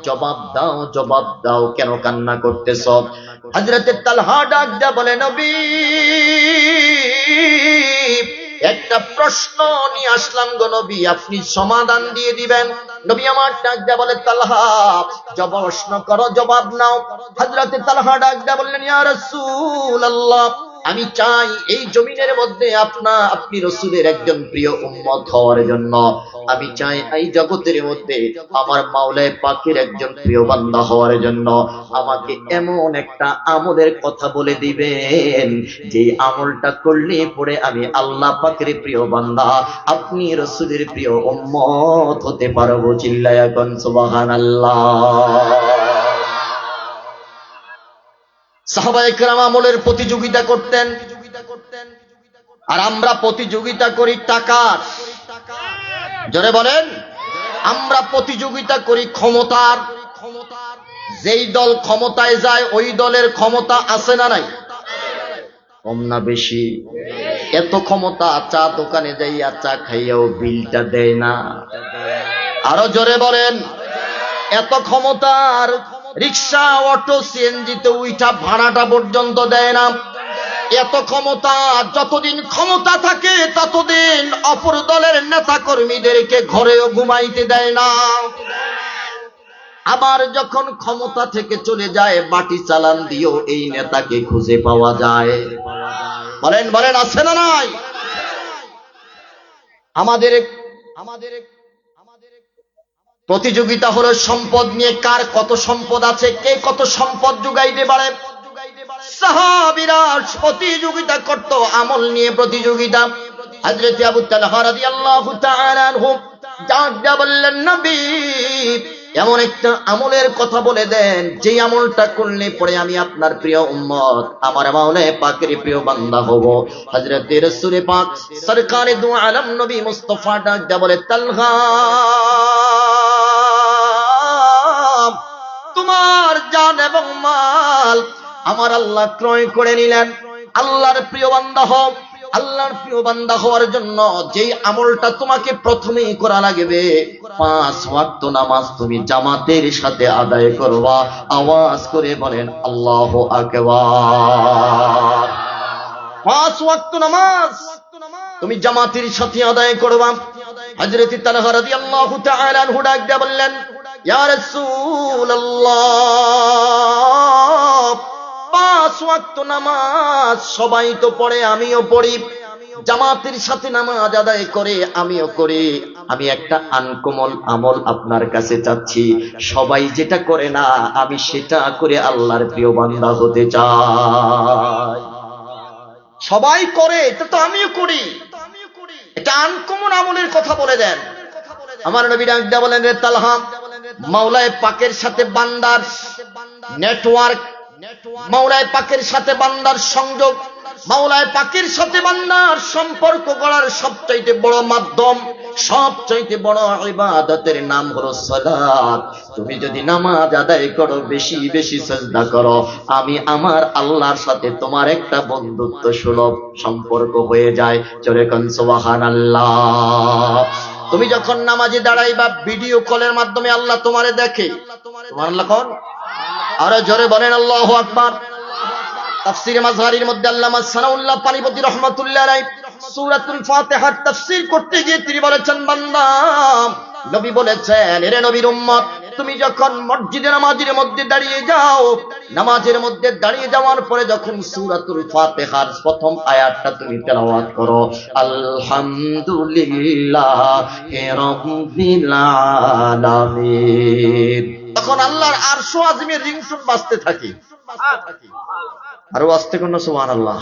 জবাব দাও, জবাব দাও, কেন কান্না করতেছ? হযরত তালহা ডাক দিয়া বলে, নবী একটা প্রশ্ন নিয়ে আসলাম গো নবী, আপনি সমাধান দিয়ে দিবেন। নবী আমার ডাক দিয়া বলে, তালহা প্রশ্ন করো, জবাব নাও। হযরত তালহা ডাক দিয়া বললেন, ইয়া রাসূলুল্লাহ, আমি চাই এই জমিনের মধ্যে আপনি রাসূলের একজন প্রিয় উম্মত হওয়ার জন্য। আমি চাই এই জগতের মধ্যে আমার মাওলায়ে পাকের একজন প্রিয় বান্দা হওয়ার জন্য আমাকে এমন একটা আমলের কথা বলে দিবেন যে আমলটা করলে পরে আমি আল্লাহ পাকের প্রিয় বান্দা, আপনি রাসূলের প্রিয় উম্মত হতে পারবো। চিল্লায়া কোন সুবহানাল্লাহ। সাহাবায়ে কেরাম আমলের প্রতিযোগিতা করতেন, আর আমরা প্রতিযোগিতা করি টাকার। জোরে বলেন, আমরা প্রতিযোগিতা করি ক্ষমতার। যেই দল ক্ষমতায় যায় ওই দলের ক্ষমতা আছে না নাই? কম না বেশি? এত ক্ষমতা, চা দোকানে যাইয়া চা খাইয়াও বিলটা দেয় না। আরো জোরে বলেন, এত ক্ষমতার রিক্সা অটো সিএনজিতে উইঠা ভাড়াটা পর্যন্ত দেয় না। এত ক্ষমতা, যতদিন ক্ষমতা থাকে ততদিন অপর দলের নেতা কর্মীদেরকে ঘরেও ঘুমাইতে দেয় না। আবার যখন ক্ষমতা থেকে চলে যায় বাটি চালান দিয়েও এই নেতাকে খুঁজে পাওয়া যায়। বলেন বলেন, আছে না নাই? আমাদের প্রতিযোগিতা হলো সম্পদ নিয়ে, কার কত সম্পদ আছে, কে কত সম্পদ যোগাইতে পারে। সাহাবীরা প্রতিযোগিতা করত আমল নিয়ে প্রতিযোগিতা। হযরত আবু তালহা রাদিয়াল্লাহু তাআলা আনহু যা বললেন, নবী এমন একটা আমলের কথা বলে দেন যে আমলটা করলে পরে আমি আপনার প্রিয় উম্মত, আমার মাওলায়ে পাকের প্রিয় বান্দা হব। হযরত রাসূল পাক সরকারে দু আলম নবী মুস্তাফা যা বলে, তালহা তোমার জান এবং মাল আমার আল্লাহ ক্রয় করে নিলেন। আল্লাহর প্রিয় বান্দা হও। আল্লাহর প্রিয় বান্দা হওয়ার জন্য যেই আমলটা তোমাকে প্রথমেই করা লাগবে, 5 ওয়াক্ত নামাজ তুমি জামাতের সাথে আদায় করবা। আওয়াজ করে বলেন আল্লাহু আকবার। 5 ওয়াক্ত নামাজ তুমি জামাতের সাথে আদায় করবা। হযরত তালহা রাদিয়াল্লাহু তাআলা আনহু ডাক দিয়ে বললেন, ইয়া রাসূলুল্লাহ, 5 ওয়াক্ত নামাজ সবাই তো পড়ে, আমিও পড়ি, জামাতের সাথে নামাজ আদায় করে আমিও করি। আমি একটা আনকমন আমল আপনার কাছে চাচ্ছি, সবাই যেটা করে না আমি সেটা করে আল্লাহর প্রিয় বান্দা হতে চাই। সবাই করে এটা তো আমিও করি, এটা আনকমন আমলের কথা বলে দেন। আমার নবী ডাক দিয়ে বলেন, রে তালহা, মাওলায়ে পাকের সাথে বান্দার নেটওয়ার্ক, মাওলায়ে পাকের সাথে বান্দার সংযোগ, মাওলায়ে পাকের সাথে বান্দার সম্পর্ক করার সবচাইতে বড় মাধ্যম, সবচাইতে বড় ইবাদতের নাম হলো সালাত। তুমি যদি নামাজ আদায় করো, বেশি বেশি সিজদা করো, আমি আমার আল্লাহর সাথে তোমার একটা বন্ধুত্ব সুলভ সম্পর্ক হয়ে যায়। জোরে কোন সুবহানাল্লাহ। তুমি যখন নামাজে দাঁড়াইবা, ভিডিও কলের মাধ্যমে আল্লাহ তোমারে দেখে। সুবহানাল্লাহ কোন? আরো জোরে বলেন আল্লাহু আকবার। তাফসীরে মাযহারির মধ্যে আল্লামা সানাউল্লাহ পানিপতি রাহমাতুল্লাহ আলাইহি সূরাতুল ফাতিহার তাফসীর করতে গিয়ে তিনি বলেছেন, বান্দা, নবী বলেছেন, এরে নবীর উম্মত, তুমি যখন মসজিদে নামাজের মধ্যে দাঁড়িয়ে যাও, নামাজের মধ্যে দাঁড়িয়ে যাওয়ার পরে যখন সূরাতুল ফাতিহার প্রথম আয়াতটা তুমি তেলাওয়াত করো, আলহামদুলিল্লাহি রাব্বিল আলামিন, তখন আল্লাহর আরশ আজিমের রিংটোন বাজতে থাকে। আরো আস্তে কোন সুবহানাল্লাহ।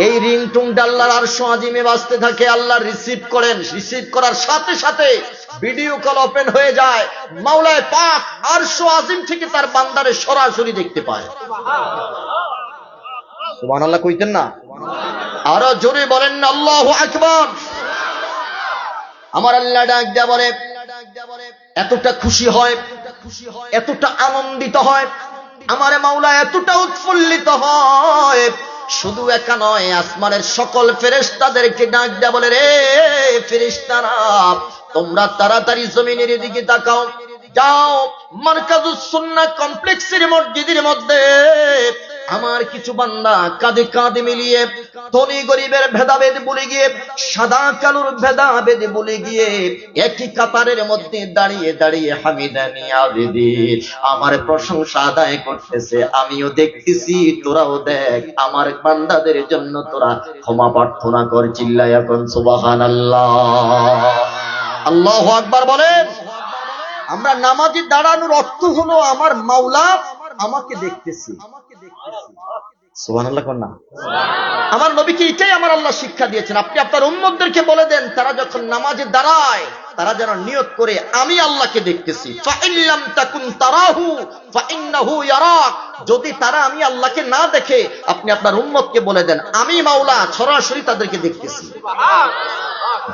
এই রিংটোনটা আল্লাহর আরশ আজিমে বাজতে থাকে। আল্লাহ রিসিভ করেন, রিসিভ করার সাথে সাথে ভিডিও কল ওপেন হয়ে যায়। মাওলায়ে পাক আরশ আজিম থেকে তার বান্দারে সরাসরি দেখতে পায়। সুবহানাল্লাহ কইতেন না? আরো জোরে বলেন না আল্লাহু আকবার। আমার আল্লাহ ডাক দেয়া বলে, এতটা খুশি হয়, এতটা আনন্দিত হয়, আমারে মাওলা এতটা উৎফুল্লিত হয়, শুধু একা নয়, আসমানের সকল ফেরেশতাদেরকে ডাক দেয়া বলে, রে ফেরেশতারা, তোমরা তাড়াতাড়ি জমিনের দিকে তাকাও, যাও মারকাজুস সুন্নাহ কমপ্লেক্সের মসজিদের মধ্যে আমার কিছু বান্দা কাঁধে কাঁধে মিলিয়ে ধনী গরিবের ভেদাভেদ ভুলে গিয়ে, সাদা কালোর ভেদাভেদ ভুলে গিয়ে একই কাতারের মধ্যে দাঁড়িয়ে দাঁড়িয়ে হামিদানি আবেদিন আমার প্রশংসা আদায় করতেছে। আমিও দেখতেছি, তোরাও দেখ। আমার বান্দাদের জন্য তোরা ক্ষমা প্রার্থনা কর। চিল্লায়া এখন সুবহানাল্লাহ। আল্লাহু আকবার বলেন। আমরা নামাজে দাঁড়ানোর অর্থ হলো আমার মাওলা আমাকে দেখতেছি। সুবহানাল্লাহ কোন না? আমার নবীকে এটাই আমার আল্লাহ শিক্ষা দিয়েছেন। আপনি আপনার উম্মতদেরকে বলে দেন, তারা যখন নামাজে দাঁড়ায় তারা যেন নিয়ত করে আমি আল্লাহকে দেখতেছি। ফাইল্লাম তাকুন তারাহু ফাইন্নাহু ইয়ারাক। যদি তারা আমি আল্লাহকে না দেখে, আপনি আপনার উম্মতকে বলে দেন আমি মাওলা সরাসরি তাদেরকে দেখতেছি।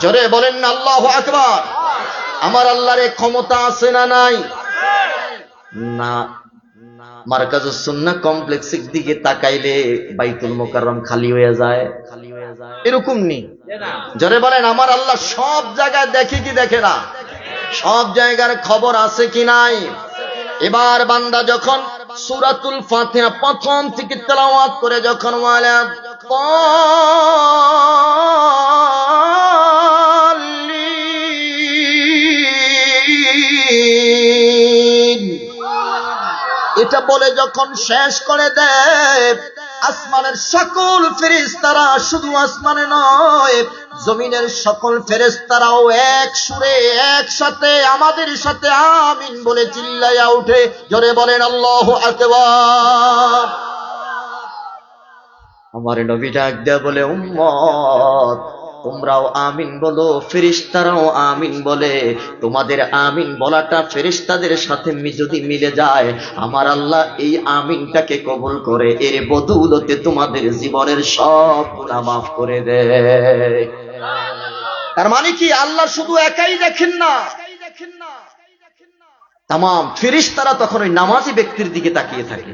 জোরে বলেন না আল্লাহু আকবার। আমার আল্লাহর ক্ষমতা আছে না নাই? না। মারকাজুস সুন্নাহ কমপ্লেক্সের দিকে তাকাইলে বাইতুল মুকাররম খালি হয়ে যায়, এরকম নেই। জোরে বলেন আমার আল্লাহ সব জায়গায় দেখে কি দেখে না? সব জায়গার খবর আছে কি নাই? এবার বান্দা যখন সূরাতুল ফাতিহা প্রথম থেকে তেলাওয়াত করে যখন ওয়ালা এটা বলে যখন শেষ করে দেয়, আসমানের সকল ফেরেশতারা, শুধু আসমানে নয় জমিনের সকল ফেরেশতারাও এক সুরে একসাথে আমাদের সাথে আমিন বলে চিল্লাইয়া উঠে। জোরে বলেন আল্লাহু আকবার। আমার নবী ডাক দেয়া বলে, উম্মত তোমরাও আমিন বলো, ফেরেশতারাও আমিন বলে। তোমাদের আমিন বলাটা ফেরেশতাদের সাথে যদি মিলে যায়, আমার আল্লাহ এই আমিনটাকে কবুল করে, এর বদৌলতে তোমাদের জীবনের সব গুনাহ মাফ করে দেয়। তার মানে কি আল্লাহ শুধু একাই দেখেন না, তামাম ফেরেশতারা তখন ওই নামাজি ব্যক্তির দিকে তাকিয়ে থাকে।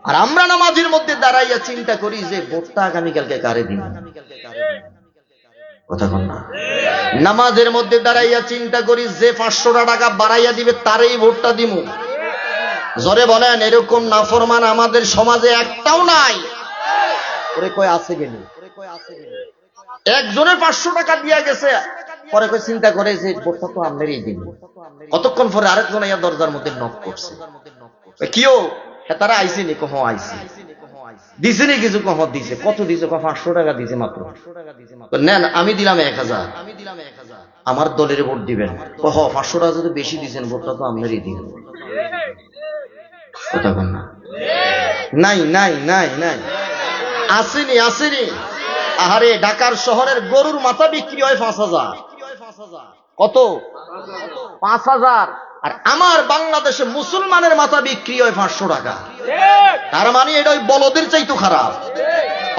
আর আমরা নামাজের মধ্যে দাঁড়াইয়া চিন্তা করি যে ভোটটা আগামীকালকে কারে দিন। কথা বল না। নামাজের মধ্যে দাঁড়াইয়া চিন্তা করি যে 500 টাকা বাড়াইয়া দিবে তারই ভোটটা দিমু। জোরে বলেন এরকম নাফরমান আমাদের সমাজে একটাও নাই। ওরে কয় আছে গেল, একজনের 500 টাকা দিয়া গেছে, পরে কয় চিন্তা করে যে ভোটটা তো আমনেরই দিন। কতক্ষণ পরে আরেকজন আইয়া দরজার মধ্যে নক করছে, কিও তারা আইসি নি? কহ আইসি। দিছে নি কিছু? কহ দিছে। কত দিছে? 500 টাকা দিছে মাত্র। নেন আমি দিলাম 1000। আমার দলের ভোট দিবেন। কহ 500 টাকা যদি বেশি দিছেন, ভোটটা তো আপনারই দিবেন। কথা বল না। নাই নাই নাই নাই, আসেনি আসেনি। আহারে ঢাকার শহরের গরুর মাথা বিক্রি হয় 5000। কত? 5000। আর আমার বাংলাদেশে মুসলমানের মাথা বিক্রি হয় 500 টাকা। তার মানে এটা ওই বলদের চাইতো খারাপ।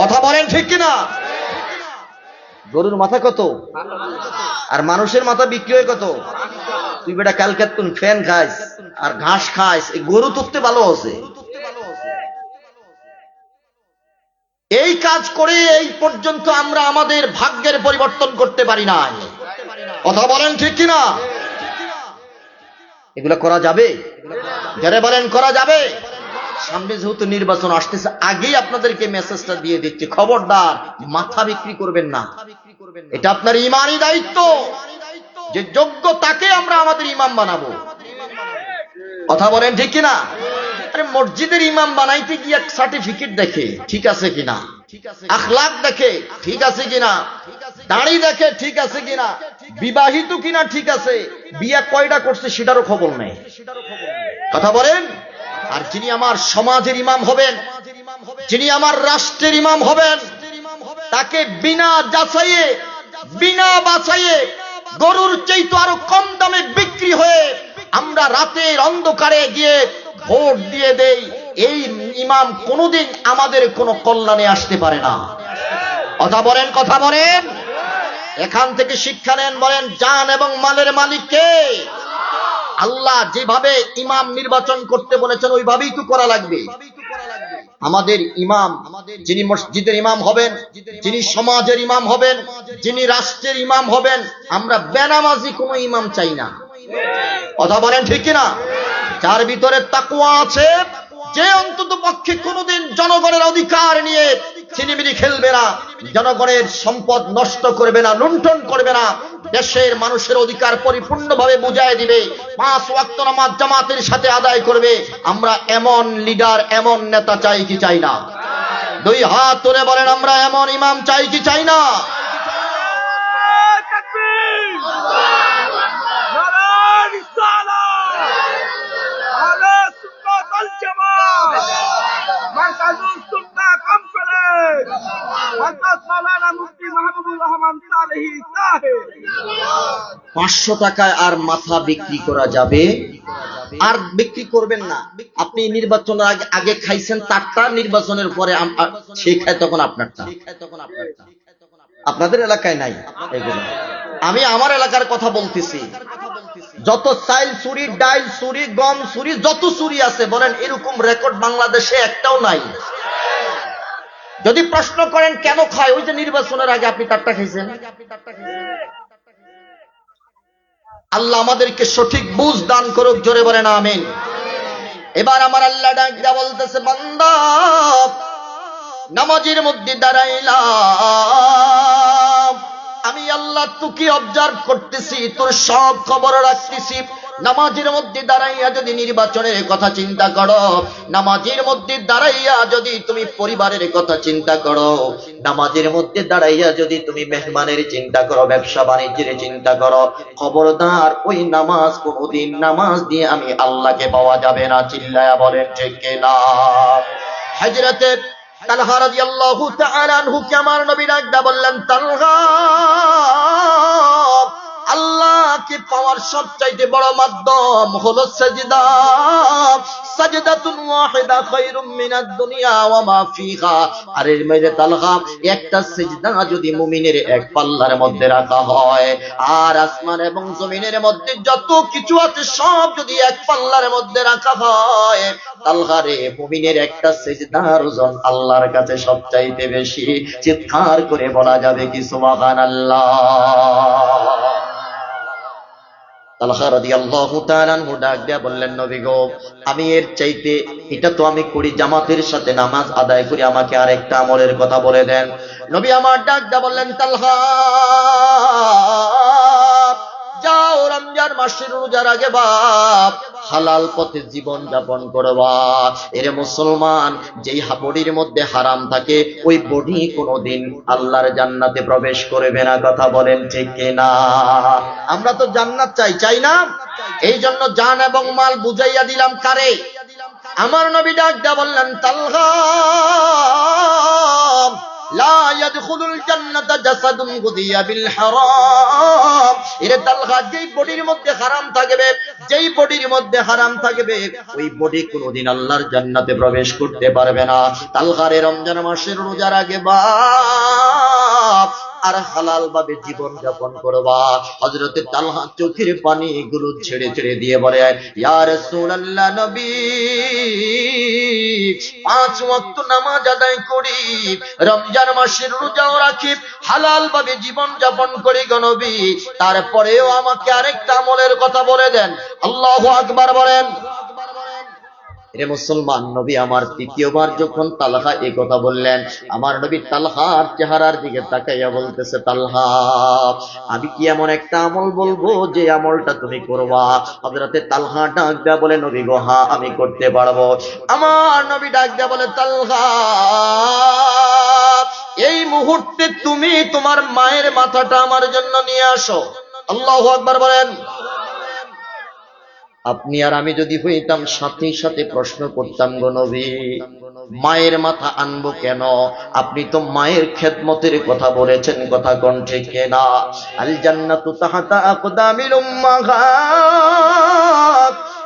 কথা বলেন ঠিক কিনা? গরুর মাথা কত আর মানুষের মাথা বিক্রি হয় কত? তুই বেটা কালকে তুই ফ্যান খাইস আর ঘাস খাইস, এই গরু তুকতে ভালো আছে। এই কাজ করে এই পর্যন্ত আমরা আমাদের ভাগ্যের পরিবর্তন করতে পারি না। কথা বলেন ঠিক কিনা? এগুলা করা যাবে? যারা বলেন করা যাবে। সামনে যেহেতু নির্বাচন আসতেছে, আগেই আপনাদেরকে মেসেজটা দিয়ে দিচ্ছি, খবরদার মাথা বিক্রি করবেন না। এটা আপনার ইমানি দায়িত্ব যে যোগ্য তাকে আমরা আমাদের ইমাম বানাবো। কথা বলেন ঠিক কিনা? আরে মসজিদের ইমাম বানাইতে গিয়ে সার্টিফিকেট দেখে ঠিক আছে কিনা, আখলাক দেখে ঠিক আছে কিনা, দাড়ি দেখে ঠিক আছে কিনা, বিবাহিত কিনা ঠিক আছে, বিয়ে কয়টা করছে সেটারও খবর নেই। কথা বলেন। আর যিনি আমার সমাজের ইমাম হবেন, যিনি আমার রাষ্ট্রের ইমাম হবেন, তাকে বিনা যাচাইয়ে বিনা বাছাইয়ে গরুর চাইতে আরো কম দামে বিক্রি হয়ে আমরা রাতের অন্ধকারে গিয়ে ভোট দিয়ে দেই, এই ইমাম কোনোদিন আমাদের কোনো কল্যাণে আসতে পারে না। কথা বলেন কথা বলেন। এখান থেকে শিক্ষা নেন। বলেন জান এবং মালের মালিক কে? আল্লাহ। যেভাবে ইমাম নির্বাচন করতে বলেছেন ওইভাবেই তো করা লাগবে। আমাদের ইমাম, যিনি মসজিদের ইমাম হবেন, যিনি সমাজের ইমাম হবেন, যিনি রাষ্ট্রের ইমাম হবেন, আমরা বেনামাজি কোনো ইমাম চাই না। কথা বলেন ঠিক কিনা? যার ভিতরে তাকওয়া আছে, যে অন্তত পক্ষে কোনোদিন জনগণের অধিকার নিয়ে ছিনিমিনি খেলবে না, জনগণের সম্পদ নষ্ট করবে না, লুণ্ঠন করবে না, দেশের মানুষের অধিকার পরিপূর্ণভাবে বুঝায় দিবে, 5 ওয়াক্ত নামাজ জামাতের সাথে আদায় করবে, আমরা এমন লিডার, এমন নেতা চাই কি চাই না? 2 হাত তুলে বলেন, আমরা এমন ইমাম চাই কি চাই না? $500 আর মাথা বিক্রি করা যাবে? আর বিক্রি করবেন না। আপনি নির্বাচনের আগে খাইছেন তারটা, নির্বাচনের পরে সে খায় তখন আপনারটা। আপনাদের এলাকায় নাই এগুলো, আমি আমার এলাকার কথা বলতেছি। যত চাইল চুরি, ডাইল চুরি, গম চুরি, যত চুরি আছে বলেন, এরকম রেকর্ড বাংলাদেশে একটাও নাই। যদি প্রশ্ন করেন কেন খায়, ওই যে নির্বাচনের আগে আপনি তারটা খাইছেন। আল্লাহ আমাদেরকে সঠিক বুঝ দান করুক, জোরে বলেন আমিন। এবার আমার আল্লাহ ডাক দিয়া বলতেছে, বান্দা নামাজের মধ্যে দাঁড়াইলাম, আমি আল্লাহ তোকে অবজার্ভ করতেছি, তোর সব খবর রাখতেছি। নামাজের মধ্যে দাঁড়াইয়া যদি নির্বাচনের কথা চিন্তা করো, নামাজের মধ্যে দাঁড়াইয়া যদি তুমি পরিবারের কথা চিন্তা করো, নামাজের মধ্যে দাঁড়াইয়া যদি তুমি মেহমানের চিন্তা করো, ব্যবসা বাণিজ্যের চিন্তা করো, খবরদার ওই নামাজ কোনদিন নামাজ দিয়ে আমি আল্লাহকে পাওয়া যাবে না। চিল্লায়া বলেন ঠিক কিনা? হযরতে তালহা রাদিয়াল্লাহু তাআলা আনহু কে আমার নবী ডাকদা বললেন, তালহা, আল্লাহকে পাওয়ার সবচাইতে বড় মাধ্যম হলো সাজদা। সাজদাতুন ওয়াহিদা খায়রুম মিনাদ দুনিয়া ওয়া মা ফিহা। আরে মেরে তালহা, একটা সিজদা যদি মুমিনের এক পাল্লার মধ্যে রাখা হয়, আর আসমান এবং জমিনের মধ্যে যত কিছু আছে সব যদি এক পাল্লার মধ্যে রাখা হয়, তালহা রে, মুমিনের একটা সিজদার ওজন আল্লাহর কাছে সবচাইতে বেশি। চিৎকার করে বলা যাবে কি সুবহানাল্লাহ? তালহা রাদিয়াল্লাহু তাআলা আনহু ডাক দিয়া বললেন, নবী গো, আমি এর চাইতে, এটা তো আমি করি, জামাতের সাথে নামাজ আদায় করি, আমাকে আরেকটা আমলের কথা বলে দেন। নবী আমার ডাক দিয়া বললেন, তালহা, যাও রমজান মাসের রোজার আগে বাপ হালাল পথে জীবন যাপন করবা। এর মুসলমান, যেই বডির মধ্যে হারাম থাকে, ওই বডি কোনোদিন আল্লাহর জান্নাতে প্রবেশ করবে না। কথা বলেন ঠিক কিনা? আমরা তো জান্নাত চাই, চাই না? এই জন্য জান এবং মাল বুঝাইয়া দিলাম কারে? আমার নবী ডাক দিয়া বললেন, তালহা, লা ইয়াদখুলুল জান্নাতা জাসাদুন গুদিয়া বিল হারাম। এর তালহা, যেই বডির মধ্যে হারাম থাকবে, যেই বডির মধ্যে হারাম থাকবে, ওই বডি কোনোদিন আল্লাহর জান্নাতে প্রবেশ করতে পারবে না। তালহারে রমজান মাসের রোজার আগে বাপ আর হালাল ভাবে জীবন যাপন করবা। হযরতে তালহা চোখের পানি গুলো ছেড়ে ছেড়ে দিয়ে বলে, ইয়া রাসূলুল্লাহ, নবী, 5 ওয়াক্ত নামাজ আদায় করি, রমজান মাসের রোজাও রাখি, হালাল ভাবে জীবন যাপন করি গো নবী, তারপরেও আমাকে আরেকটা আমলের কথা বলে দেন। আল্লাহু আকবার বলেন। রে মুসলমান, নবী আমার তৃতীয়বার যখন তালহা এই কথা বললেন, আমার নবী তালহার চেহারার দিকে তাকাইয়া বলতেছে, তালহা, আমি কি এমন একটা আমল বলবো যে আমলটা তুমি করবা? হযরতে তালহা ডাক দেয়া বলে, নবী গো, হ্যাঁ আমি করতে পারবো। আমার নবী ডাক দেয়া বলে, তালহা, এই মুহূর্তে তুমি তোমার মায়ের মাথাটা আমার জন্য নিয়ে আসো। আল্লাহু আকবার বলেন। আপনি আর আমি যদি হইতাম, সাথে সাথে প্রশ্ন করতাম, গো নবী, মায়ের মাথা আনবো কেন? আপনি তো মায়ের খেদমতের কথা বলেছেন, কথা কোন ঠিক না? আল জান্নাতু তাহতা আকদামিল উম্মাহাত।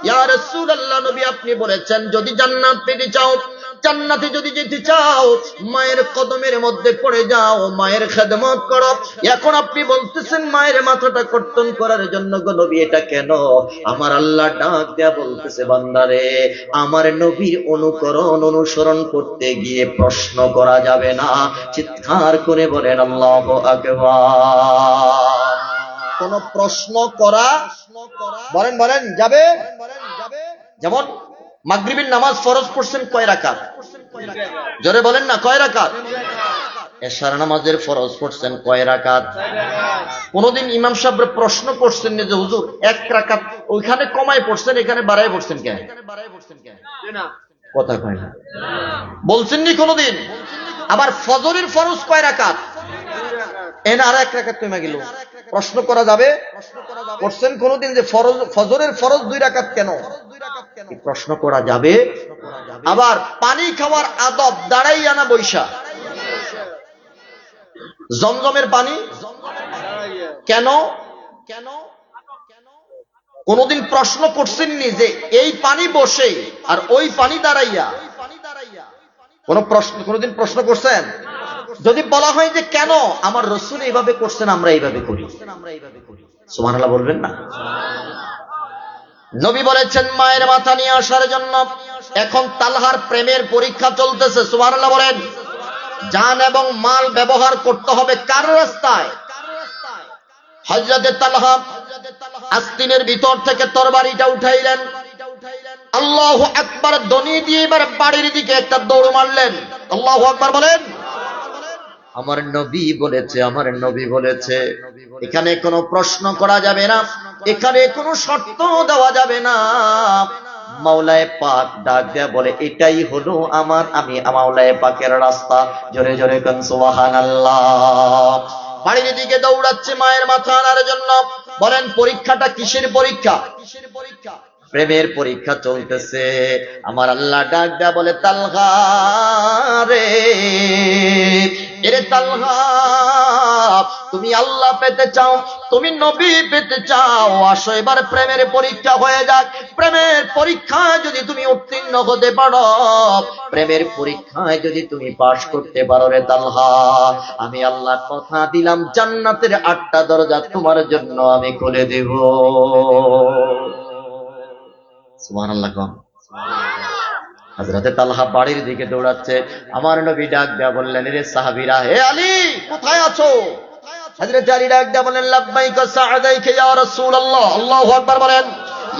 ইয়া রাসূলুল্লাহ, নবী আপনি বলেছেন, যদি জান্নাত পেতে চাও, জান্নাতে যদি যেতে চাও, মায়ের কদমের মধ্যে পড়ে যাও, মায়ের খেদমত করো। এখন আপনি বলতেছেন মায়ের মাথাটা কর্তন করার জন্য, গো নবী, এটা কেন? আমার আল্লাহ ডাক দেয়া বলতেছে, বান্দারে, আমার নবীর অনুকরণ অনুসরণ করতে গিয়ে প্রশ্ন করা যাবে না। চিৎকার করে বলেন আল্লাহু আকবার। কোন প্রশ্ন করা, বলেন বলেন, যাবে? যেমন মাগরিবের নামাজ ফরজ পড়ছেন কয় রাকাত? জোরে বলেন না, কয় রাকাত? এশার নামাজের ফরজ পড়ছেন কয় রাকাত? কোনদিন ইমাম সাহেব প্রশ্ন করছেন যে হুজুর এক রাকাত ওইখানে কমায় পড়ছেন এখানে বাড়ায় পড়ছেন কেন? কথা কয় না, বলছেন নি কোনদিন? আবার ফজরের ফরজ কয় রাকাত? এনে আর এক রাকাত কমে গেল, প্রশ্ন করা যাবে? করছেন কোনদিন যে ফজরের ফরজ 2 রাকাত কেন? প্রশ্ন করা যাবে। আবার পানি খাওয়ার আদব দাঁড়াইয়া না বৈশা? জমজমের পানি কেন? কোনদিন প্রশ্ন করছেননি যে এই পানি বসে আর ওই পানি দাঁড়াইয়া? কোনদিন প্রশ্ন করছেন? যদি বলা হয় যে কেন, আমার রাসূল এইভাবে করছেন আমরা এইভাবে করি, সুবহানাল্লাহ বলবেন না? নবী বলেছেন মায়ের মাথা নিয়ে আসার জন্য। এখন তালহার প্রেমের পরীক্ষা চলতেছে, সুবহানাল্লাহ বলেন। জান এবং মাল ব্যবহার করতে হবে কার রাস্তায়? হযরতে তালহা আস্তিনের ভিতর থেকে তরবারিটা উঠাইলেন, আল্লাহু আকবার ধ্বনি দিয়ে এবার বাড়ির দিকে একটা দৌড় মারলেন। আল্লাহু আকবার বলেন। আমার নবী বলেছে, আমার নবী বলেছে, এখানে কোনো প্রশ্ন করা যাবে না, এখানে কোনো শর্ত দেওয়া যাবে না। মাওলায়ে পাক ডাক দেয়া বলে এটাই হলো আমি মাওলায়ে পাকের রাস্তা। জোরে জোরে কোন সুবহানাল্লাহ। বাড়ির দিকে দৌড়াচ্ছে মায়ের মাথা আনার জন্য। বলেন পরীক্ষাটা কিসের পরীক্ষা? প্রেমের পরীক্ষা চলতেছে। আমার আল্লাহ ডাক দেয়া বলে তালহা রে, এরে তালহা, তুমি আল্লাহ পেতে চাও, তুমি নবী পেতে চাও, আসো এবার প্রেমের পরীক্ষা হয়ে যাক। প্রেমের পরীক্ষায় যদি তুমি উত্তীর্ণ হতে পারো, প্রেমের পরীক্ষায় যদি তুমি পাশ করতে পারো রে তালহা, আমি আল্লাহ কথা দিলাম জান্নাতের 8টা দরজা তোমার জন্য আমি খুলে দেব। সুবহানাল্লাহ। হযরতে তালহা বাড়ির দিকে দৌড়াচ্ছে। আমার নবী ডাক দেয়া বললেন, রে সাহাবীরা, হে আলী কোথায় আছো? হযরত আলী ডাক দেয়া বললেন, লাব্বাইকা সাআদাইকা ইয়া রাসূলুল্লাহ। আল্লাহু আকবার বলেন।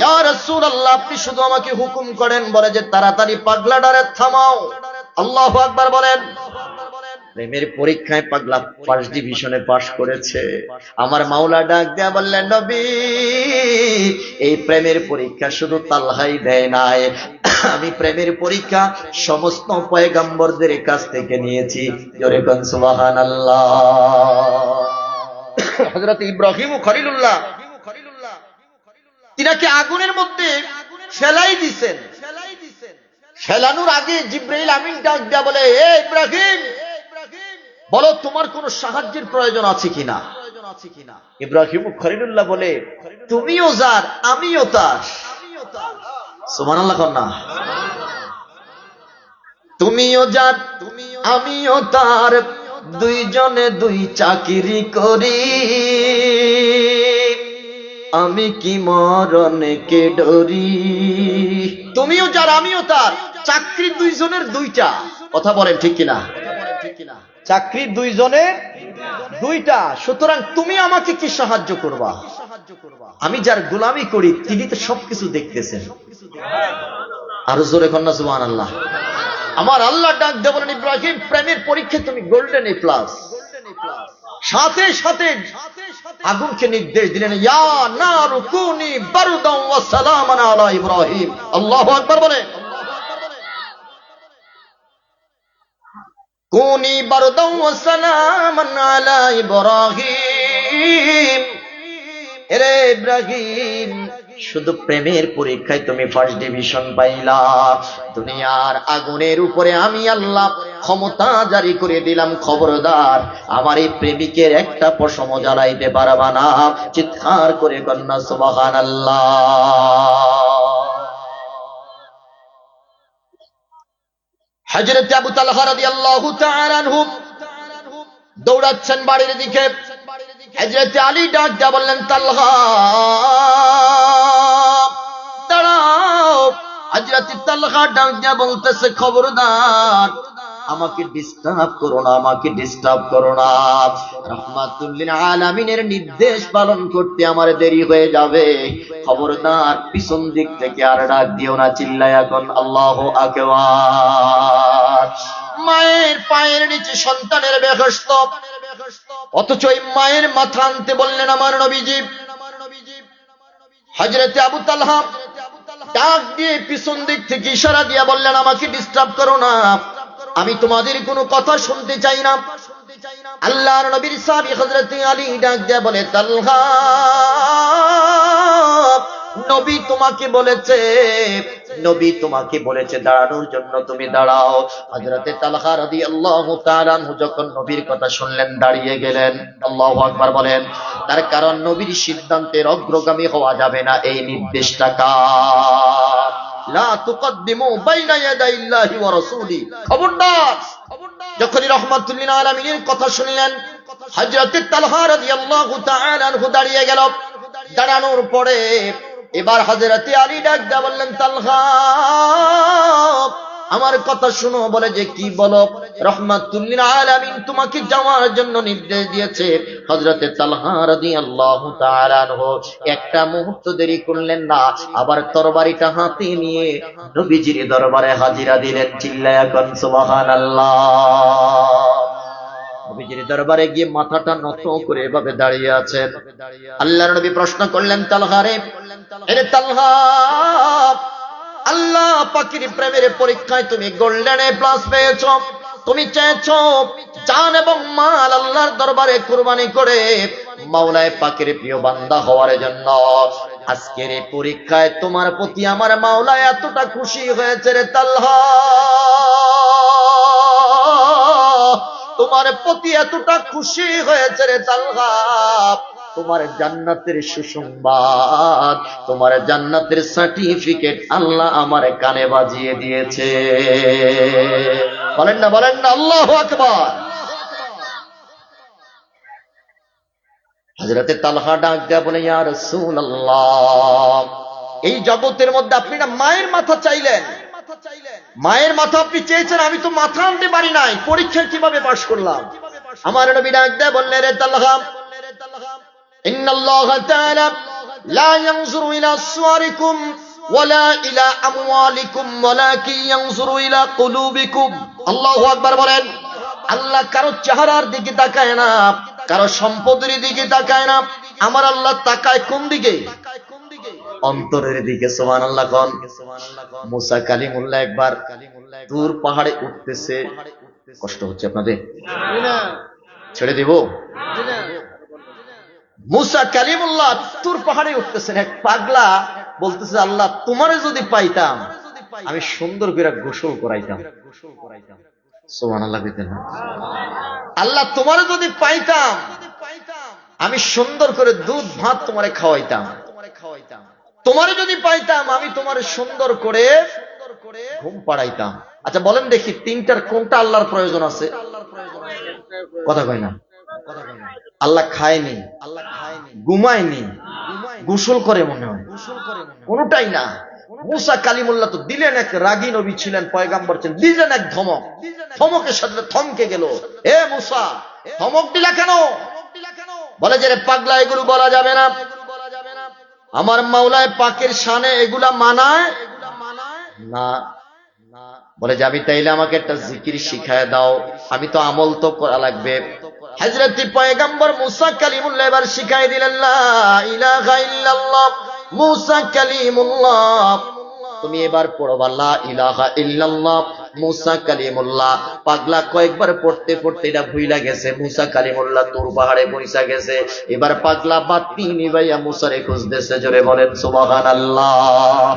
ইয়া রাসূলুল্লাহ, আপনি শুধু আমাকে হুকুম করেন, বলে যে তাড়াতাড়ি পাগলাটারে থামাও। আল্লাহু আকবার বলেন। প্রেমের পরীক্ষায় পাগলা ফার্স্ট ডিভিশনে পাশ করেছে। আমার মাওলা ডাক দেয়া বললেন, নবী এই প্রেমের পরীক্ষা শুধু তালহাই দেয় নাই, আমি প্রেমের পরীক্ষা সমস্ত পয়গম্বরদের কাছ থেকে নিয়েছি। জোরে কোন সুবহানাল্লাহ। হযরত ইব্রাহিম খলিলুল্লাহ তিনাকে আগুনের মধ্যে ফেলাই দিয়েছেন। ফেলানোর আগে জিবরাইল আমিন ডাক দেয়া বলে, হে ইব্রাহিম, বলো তোমার কোন সাহায্যের প্রয়োজন আছে কিনা? ইব্রাহিম খলিলুল্লাহ বলে, তুমিও যার আমিও তার। সুবহানাল্লাহ কন্যা। তুমিও যার আমিও তার, দুইজনে দুই চাকরি করি, আমি কি মরণকে ডরি। তুমিও যার আমিও তার, চাকরি দুইজনের দুইটা। কথা বলেন ঠিক কিনা? চাকরি দুইজনের দুইটা। সুতরাং তুমি আমাকে কি সাহায্য করবা? আমি যার গোলামি করি তিনি তো সবকিছু দেখতেছেন। আরো জোরে কন্যা সুবহানাল্লাহ। আমার আল্লাহ ডাক দেয়া বলেন, ইব্রাহিম প্রেমের পরীক্ষায় তুমি গোল্ডেন এ প্লাস। সাথে সাথে আগুনকে নির্দেশ দিলেন, ইয়া নারু কুনি বারদান ওয়া সালামান আলা ইব্রাহিম। আল্লাহু আকবার বলে। কুনি বারদান ওয়া সালামান আলা ইব্রাহিম। এরে ইব্রাহিম, শুধু প্রেমের পরীক্ষায় তুমি ফার্স্ট ডিভিশন পাইলা, দুনিয়ার আগুনের উপরে আমি আল্লাহ ক্ষমতা জারি করে দিলাম, খবরদার আমার এই প্রেমিকের একটা পশম জ্বালাইতে পারবা না। চিৎকার করে কন্যা সুবহানাল্লাহ। হযরত আবু তালহা রাদিয়াল্লাহু তাআলা আনহু দৌড়াচ্ছেন বাড়ির দিকে। হযরত আলী ডাক দেয়া বললেন, তালহা দাঁড়াও। হযরত তালহা ডাক দেয়া বলতেছে, খবরদার আমাকে ডিস্টার্ব করো না, আমাকে ডিস্টার্ব করো না। রাহমাতুল লিল আলামিনের নির্দেশ পালন করতে আমার দেরি হয়ে যাবে, খবরদার পিছন দিক থেকে আর ডাক দিও না, চিল্লায়া কোন আল্লাহু আকবার। মায়ের পায়ের নিচে সন্তানের বেহেশত, অথচ এই মায়ের মাথা আনতে বললেন আমার নবীজি। হযরতে আবু তালহা ডাক দিয়ে পিছন দিক থেকে ইশারা দিয়া বললেন, আমাকে ডিস্টার্ব করো না, আমি তোমাদের কোনো কথা শুনতে চাই না। আল্লাহর নবীর সাহাবী হযরতে আলী ডাক দিয়া বলে, তালহা, নবী তোমাকে বলেছে, নবী তোমাকে বলেছে দাঁড়ানোর জন্য, তুমি দাঁড়াও। হযরতে তালহা রাদিয়াল্লাহু তাআলা আনহু যখন নবীর কথা শুনলেন দাঁড়িয়ে গেলেন। আল্লাহু আকবার বলেন। তার কারণ নবীর সিদ্ধান্তের অগ্রগামী হওয়া যাবে না, এই নির্দেশটা কার? লা তুকদ্দিমু বাইনা ইয়াদাইল্লাহি ওয়া রাসূলি। খবরদার! যখনই রাহমাতুল লিল আলামিনের কথা শুনলেন, হযরতে তালহা রাদিয়াল্লাহু তাআলা আনহু দাঁড়িয়ে গেল। দাঁড়ানোর পরে এবার হযরতে আলী ডাক দিয়ে বললেন, তালহা, আমার কথা শুনো। বলে যে কি বলো? রাহমাতুল লিল আলামিন তোমাকে যাওয়ার জন্য নির্দেশ দিয়েছে। হযরতে তালহা রাদিয়াল্লাহু তাআলা আনহু একটা মুহূর্ত দেরি করলেন না, আবার তরবারিটা হাতে নিয়ে নবীজির দরবারে হাজিরা দিলেন। চিল্লায়া কোন সুবহানাল্লাহ। নবীজির দরবারে গিয়ে মাথাটা নত করে এভাবে দাঁড়িয়ে আছেন। আল্লাহর নবী প্রশ্ন করলেন, তালহা রে, এরে তালহা, আল্লাহ পাকের প্রেমের পরীক্ষায় তুমি গোল্ডেন এ প্লাস পেয়েছো। তুমি চেয়েছো জান এবং মাল আল্লাহর দরবারে কুরবানি করে মাওলায়ে পাকের প্রিয় বান্দা হওয়ার জন্য। আজকের এই পরীক্ষায় তোমার প্রতি আমার মাওলা এতটা খুশি হয়েছে রে তালহা, তোমার প্রতি এতটা খুশি হয়েছে রে তালহা, তোমার জান্নাতের সুসংবাদ, তোমার জান্নাতের সার্টিফিকেট আল্লাহ আমার কানে বাজিয়ে দিয়েছে। বলেন না, বলেন না আল্লাহু আকবার। হযরতে তালহা ডাক দেয়া বলে, ইয়া রাসূলুল্লাহ, এই জগতের মধ্যে আপনি না মায়ের মাথা চাইলেন, মায়ের মাথা আপনি চেয়েছেন, আমি তো মাথা আনতে পারি নাই, পরীক্ষা কিভাবে পাশ করলাম? আমার নবী ডাক দেয়া বললেন, রে তালহা, ইন্নাল্লাহা তাআলা লা ইয়ানজুরু ইলা সুওয়ারিকুম ওয়ালা ইলা আমওয়ালিকুম ওয়ালাকিন ইয়ানজুরু ইলা কুলুবিকুম। আল্লাহু আকবার বলেন। আল্লাহ কারো চেহারার দিকে তাকায় না, কারো সম্পদের দিকে তাকায় না, আমার আল্লাহ তাকায় কোন দিকে? অন্তরের দিকে। সুবহানাল্লাহ কোন। মুসা কালিমুল্লাহ একবার দূর পাহাড়ে উঠতেছে। কষ্ট হচ্ছে আপনাদের? ছেড়ে দেব? মুসা কালিমুল্লাহ তুর পাহাড়ে উঠতেছেন। এক পাগলা বলতেছে, আল্লাহ তোমারে যদি পাইতাম আমি সুন্দর করে গোসল করাইতাম। সুবহানাল্লাহ। আল্লাহ তোমারে যদি পাইতাম আমি সুন্দর করে দুধ ভাত তোমারে খাওয়াইতাম। তোমারে যদি পাইতাম আমি তোমারে সুন্দর করে ঘুম পাড়াইতাম। আচ্ছা বলেন দেখি, তিনটার কোনটা আল্লাহর প্রয়োজন আছে? কথা কয় না। আল্লাহ খায়নি, ঘুমায়নি, গোসল করে মনে হয়, কোনটাই না। মুসা কালিমুল্লাহ তো দিলেন এক, রাগী নবী ছিলেন, পয়গাম্বর ছিলেন, দিলেন এক ধমক। ধমকের সাথে থমকে গেল। এ মুসা, ধমক দিলা কেন? বলে যে রে পাগলা, এগুলো বলা যাবে না, আমার মাওলায় পাকের শানে এগুলা মানায় না। বলে যে আমি তাইলে আমাকে একটা জিকির শিখায় দাও, আমি তো আমল তো করা লাগবে। হযরত পয়গম্বর মুসা কালিমুল্লাহ এবার শিখাই দিলেন, লা ইলাহা ইল্লাল্লাহ মুসা কালিমুল্লাহ। তুমি এবার পড়বা লা ইলাহা ইল্লাল্লাহ মুসা কালিমুল্লাহ। পাগলা কয়েকবার পড়তে পড়তে এটা ভুইলা গেছে। মুসা কালিমুল্লাহ তুর পাহাড়ে পৌঁছা গেছে। এবার পাগলা বাতি নিভাইয়া মুসারে খুঁজতেছে। জোরে বলেন সুবহানাল্লাহ।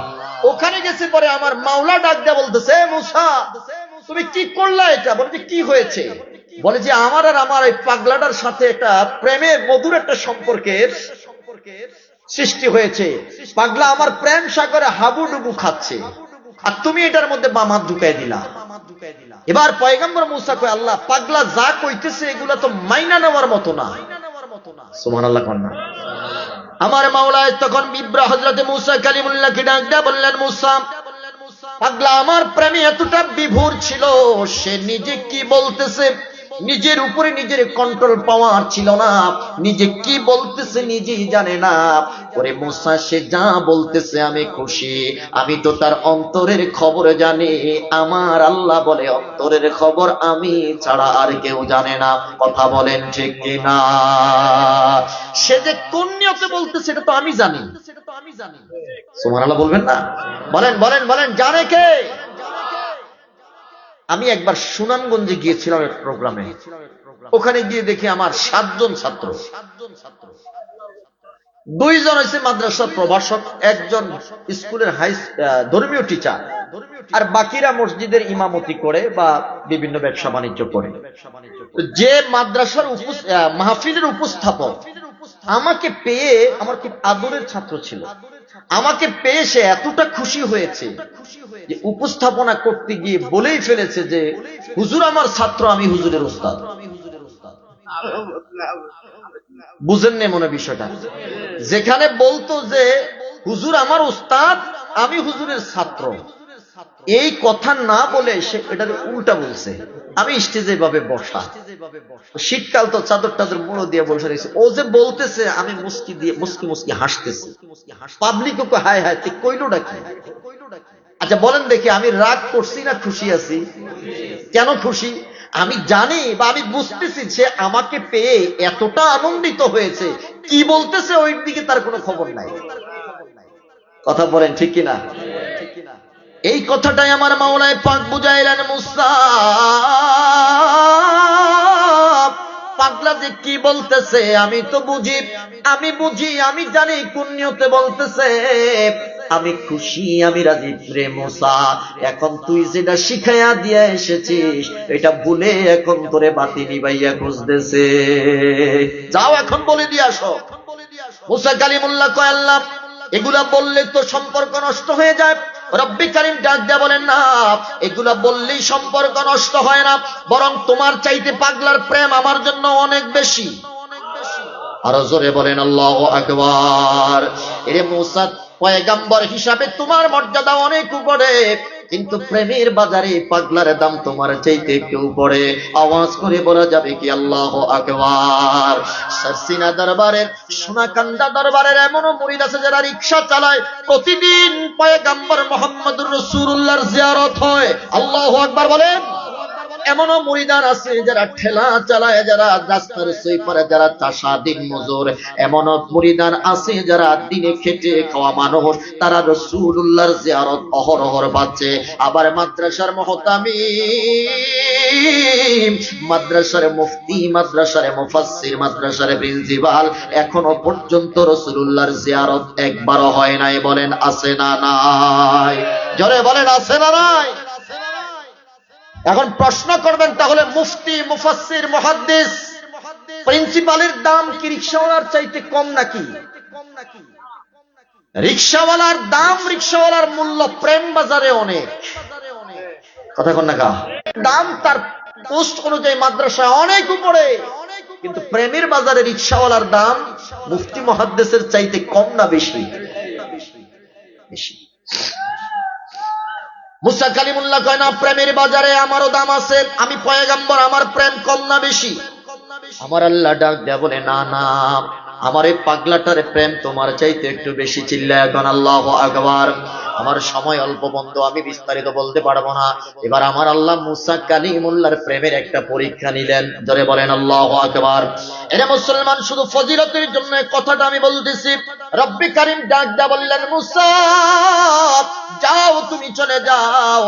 ওখানে গেছে পরে আমার মাওলা ডাক দেয়া বলতেছে, মুসা তুমি কি করলা এটা? বলে যে কি হয়েছে? বলে যে আমার আর আমার এই পাগলাটার সাথে একটা প্রেমের মধুর একটা সম্পর্কের সৃষ্টি হয়েছে। পাগলা আমার প্রেম সাগরে হাবুডুবু খাচ্ছে, আর তুমি এটার মধ্যে বাম হাত ঢুকাই দিলা। এবার পয়গম্বর মুসা কয়, আল্লাহ পাগলা যা কইতেছে এগুলা তো মাইনা নেওয়ার মতো না। সুবহানাল্লাহ কন্যা। আমার মাওলায় তখন হযরতে মুসা কালিমুল্লাহকে ডাক দেয়া বললেন, মুসা পাগলা আমার প্রেমে এতটা বিভোর ছিল, সে নিজে কি বলতেছে নিজের উপরে নিজের কন্ট্রোল পাওয়ার ছিল না, নিজে কি বলতেছে নিজেই জানে না। ওরে মুসা, সে যা বলতেছে আমি খুশি, আমি তো তার অন্তরের খবর জানি। আমার আল্লাহ বলে অন্তরের খবর আমি ছাড়া আর কেউ জানে না। কথা বলেন ঠিক কিনা? সে যে কোন নিয়তে বলতেছে এটা তো আমি জানি। সুবহানাল্লাহ বলবেন না? বলেন বলেন বলেন, জানে কে? আমি একবার সুনামগঞ্জে গিয়েছিলাম এক প্রোগ্রামে, ওখানে গিয়ে দেখি আমার 7 জন ছাত্র, 2 জন হয়েছে মাদ্রাসার প্রভাষক, একজন স্কুলের ধর্মীয় টিচার, আর বাকিরা মসজিদের ইমামতি করে বা বিভিন্ন ব্যবসা বাণিজ্য করে। যে মাদ্রাসার মাহফিলের উপস্থাপক আমাকে পেয়ে, আমার খুব আদরের ছাত্র ছিল, আমাকে পেয়ে সে এতটা খুশি হয়েছে যে উপস্থাপনা করতে গিয়ে বলেই ফেলেছে যে হুজুর আমার ছাত্র, আমি হুজুরের উস্তাদ। বুঝেন না মনে বিষয়টা? যেখানে বলতো যে হুজুর আমার উস্তাদ, আমি হুজুরের ছাত্র, এই কথা না বলে সে এটার উল্টা বলছে। আমি স্টেজে ভাবে বসা, শীতকাল তো চাদর টাদর মুড়ো দিয়ে বসে রয়েছে, ও যে বলতেছে আমি মুস্কি দিয়ে মুস্কি মুস্কি হাসতেছি। পাবলিক হায় হায় তুই কইলোটা কি? আচ্ছা বলেন দেখি, আমি রাগ করছি না খুশি আছি? কেন খুশি? আমি জানি বা আমি বুঝতেছি সে আমাকে পেয়ে এতটা আনন্দিত হয়েছে, কি বলতেছে ওই দিকে তার কোনো খবর নাই। কথা বলেন ঠিক কিনা? এই কথাটাই আমার মাওলায় পাক বুঝাইলেন, মুসা পাগলা যে কি বলতেছে আমি তো বুঝি, আমি বুঝি, আমি জানি কোন নিয়তে বলতেছে। আমি খুশি, আমি রাজি রে মুসা। এখন তুই যেটা শিখাইয়া দিয়ে এসেছিস এটা ভুলে এখন তোরে বাতি নিবাইয়া খুঁজতেছে। যাও এখন বলে দিয়ে আসো। মুসা কালিমুল্লাহ কয় আল্লাহ, এগুলা বললে তো সম্পর্ক নষ্ট হয়ে যায়। রব্বি কারীম ডাক দেয়া বলেন না, এগুলা বললেই সম্পর্ক নষ্ট হয় না, বরং তোমার চাইতে পাগলার প্রেম আমার জন্য অনেক বেশি। আরো জোরে বলেন আল্লাহু আকবার। এরে মুসা, পয়গম্বর হিসাবে তোমার মর্যাদা অনেক উপরে, কিন্তু প্রেমের বাজারে পাগলার দাম তোমার চাইতে একটু উপরে। আওয়াজ করে বলা যাবে কি আল্লাহু আকবার। সারসিনা দরবারের, সোনাকান্দা দরবারের এমনও মুরিদ আছে যারা রিকশা চালায়, প্রতিদিন পয়গম্বর মুহাম্মদুর রাসূলুল্লাহর জিয়ারত হয়। আল্লাহু আকবার বলেন। এমনও মুরিদান আছে যারা ঠেলা চালায়, যারা রাস্তার সুইপারে, যারা চাষা দিন মজুর। এমনও মুরিদান আছে যারা দিনে খেটে খাওয়া মানুষ, তারা রাসূলুল্লাহর জিয়ারত অহরহর পাচ্ছে। আবার মাদ্রাসার মুহতামিম, মাদ্রাসার মুফতি, মাদ্রাসার মুফাসসির, মাদ্রাসার প্রিন্সিপাল, এখনো পর্যন্ত রাসূলুল্লাহর জিয়ারত একবারও হয় নাই। বলেন আছে না নাই? জোরে বলেন আছে না নাই? এখন প্রশ্ন করবেন, তাহলে মুফতি, মুফাসসির, মুহাদ্দিস, প্রিন্সিপালের দাম কি রিকশাওয়ালার চাইতে কম নাকি? রিকশাওয়ালার দাম, রিকশাওয়ালার মূল্য প্রেম বাজারে অনেক। কথা কন না কা? দাম তার পোস্ট অনুযায়ী মাদ্রাসায় অনেক উপরে, কিন্তু প্রেমের বাজারে রিকশাওয়ালার দাম মুফতি মুহাদ্দিসের চাইতে কম না বেশি? বেশি। মুসা কালিমুল্লাহ কয় না, প্রেমের বাজারে আমারও দাম আছে, আমি পয়গম্বর, আমার প্রেম কম না বেশি? আমার আল্লাহ ডাক দেয়া বলে না না, আমার এই পাগলাটার প্রেম তোমার চাইতে একটু বেশি। চিল্লায় এখন আল্লাহু আকবার। আমার সময় অল্প বন্ধু, আমি বিস্তারিত বলতে পারবো না। এবার আমার আল্লাহ মুসা কালিমুল্লাহর প্রেমের একটা পরীক্ষা নিলেন। ধরে বলেন আল্লাহু আকবার। এরা মুসলমান, শুধু ফজিলতের জন্য কথাটা আমি বলতেছি। রব্বি কারীম ডাক দেয়া বললেন, মুসা যাও, তুমি চলে যাও,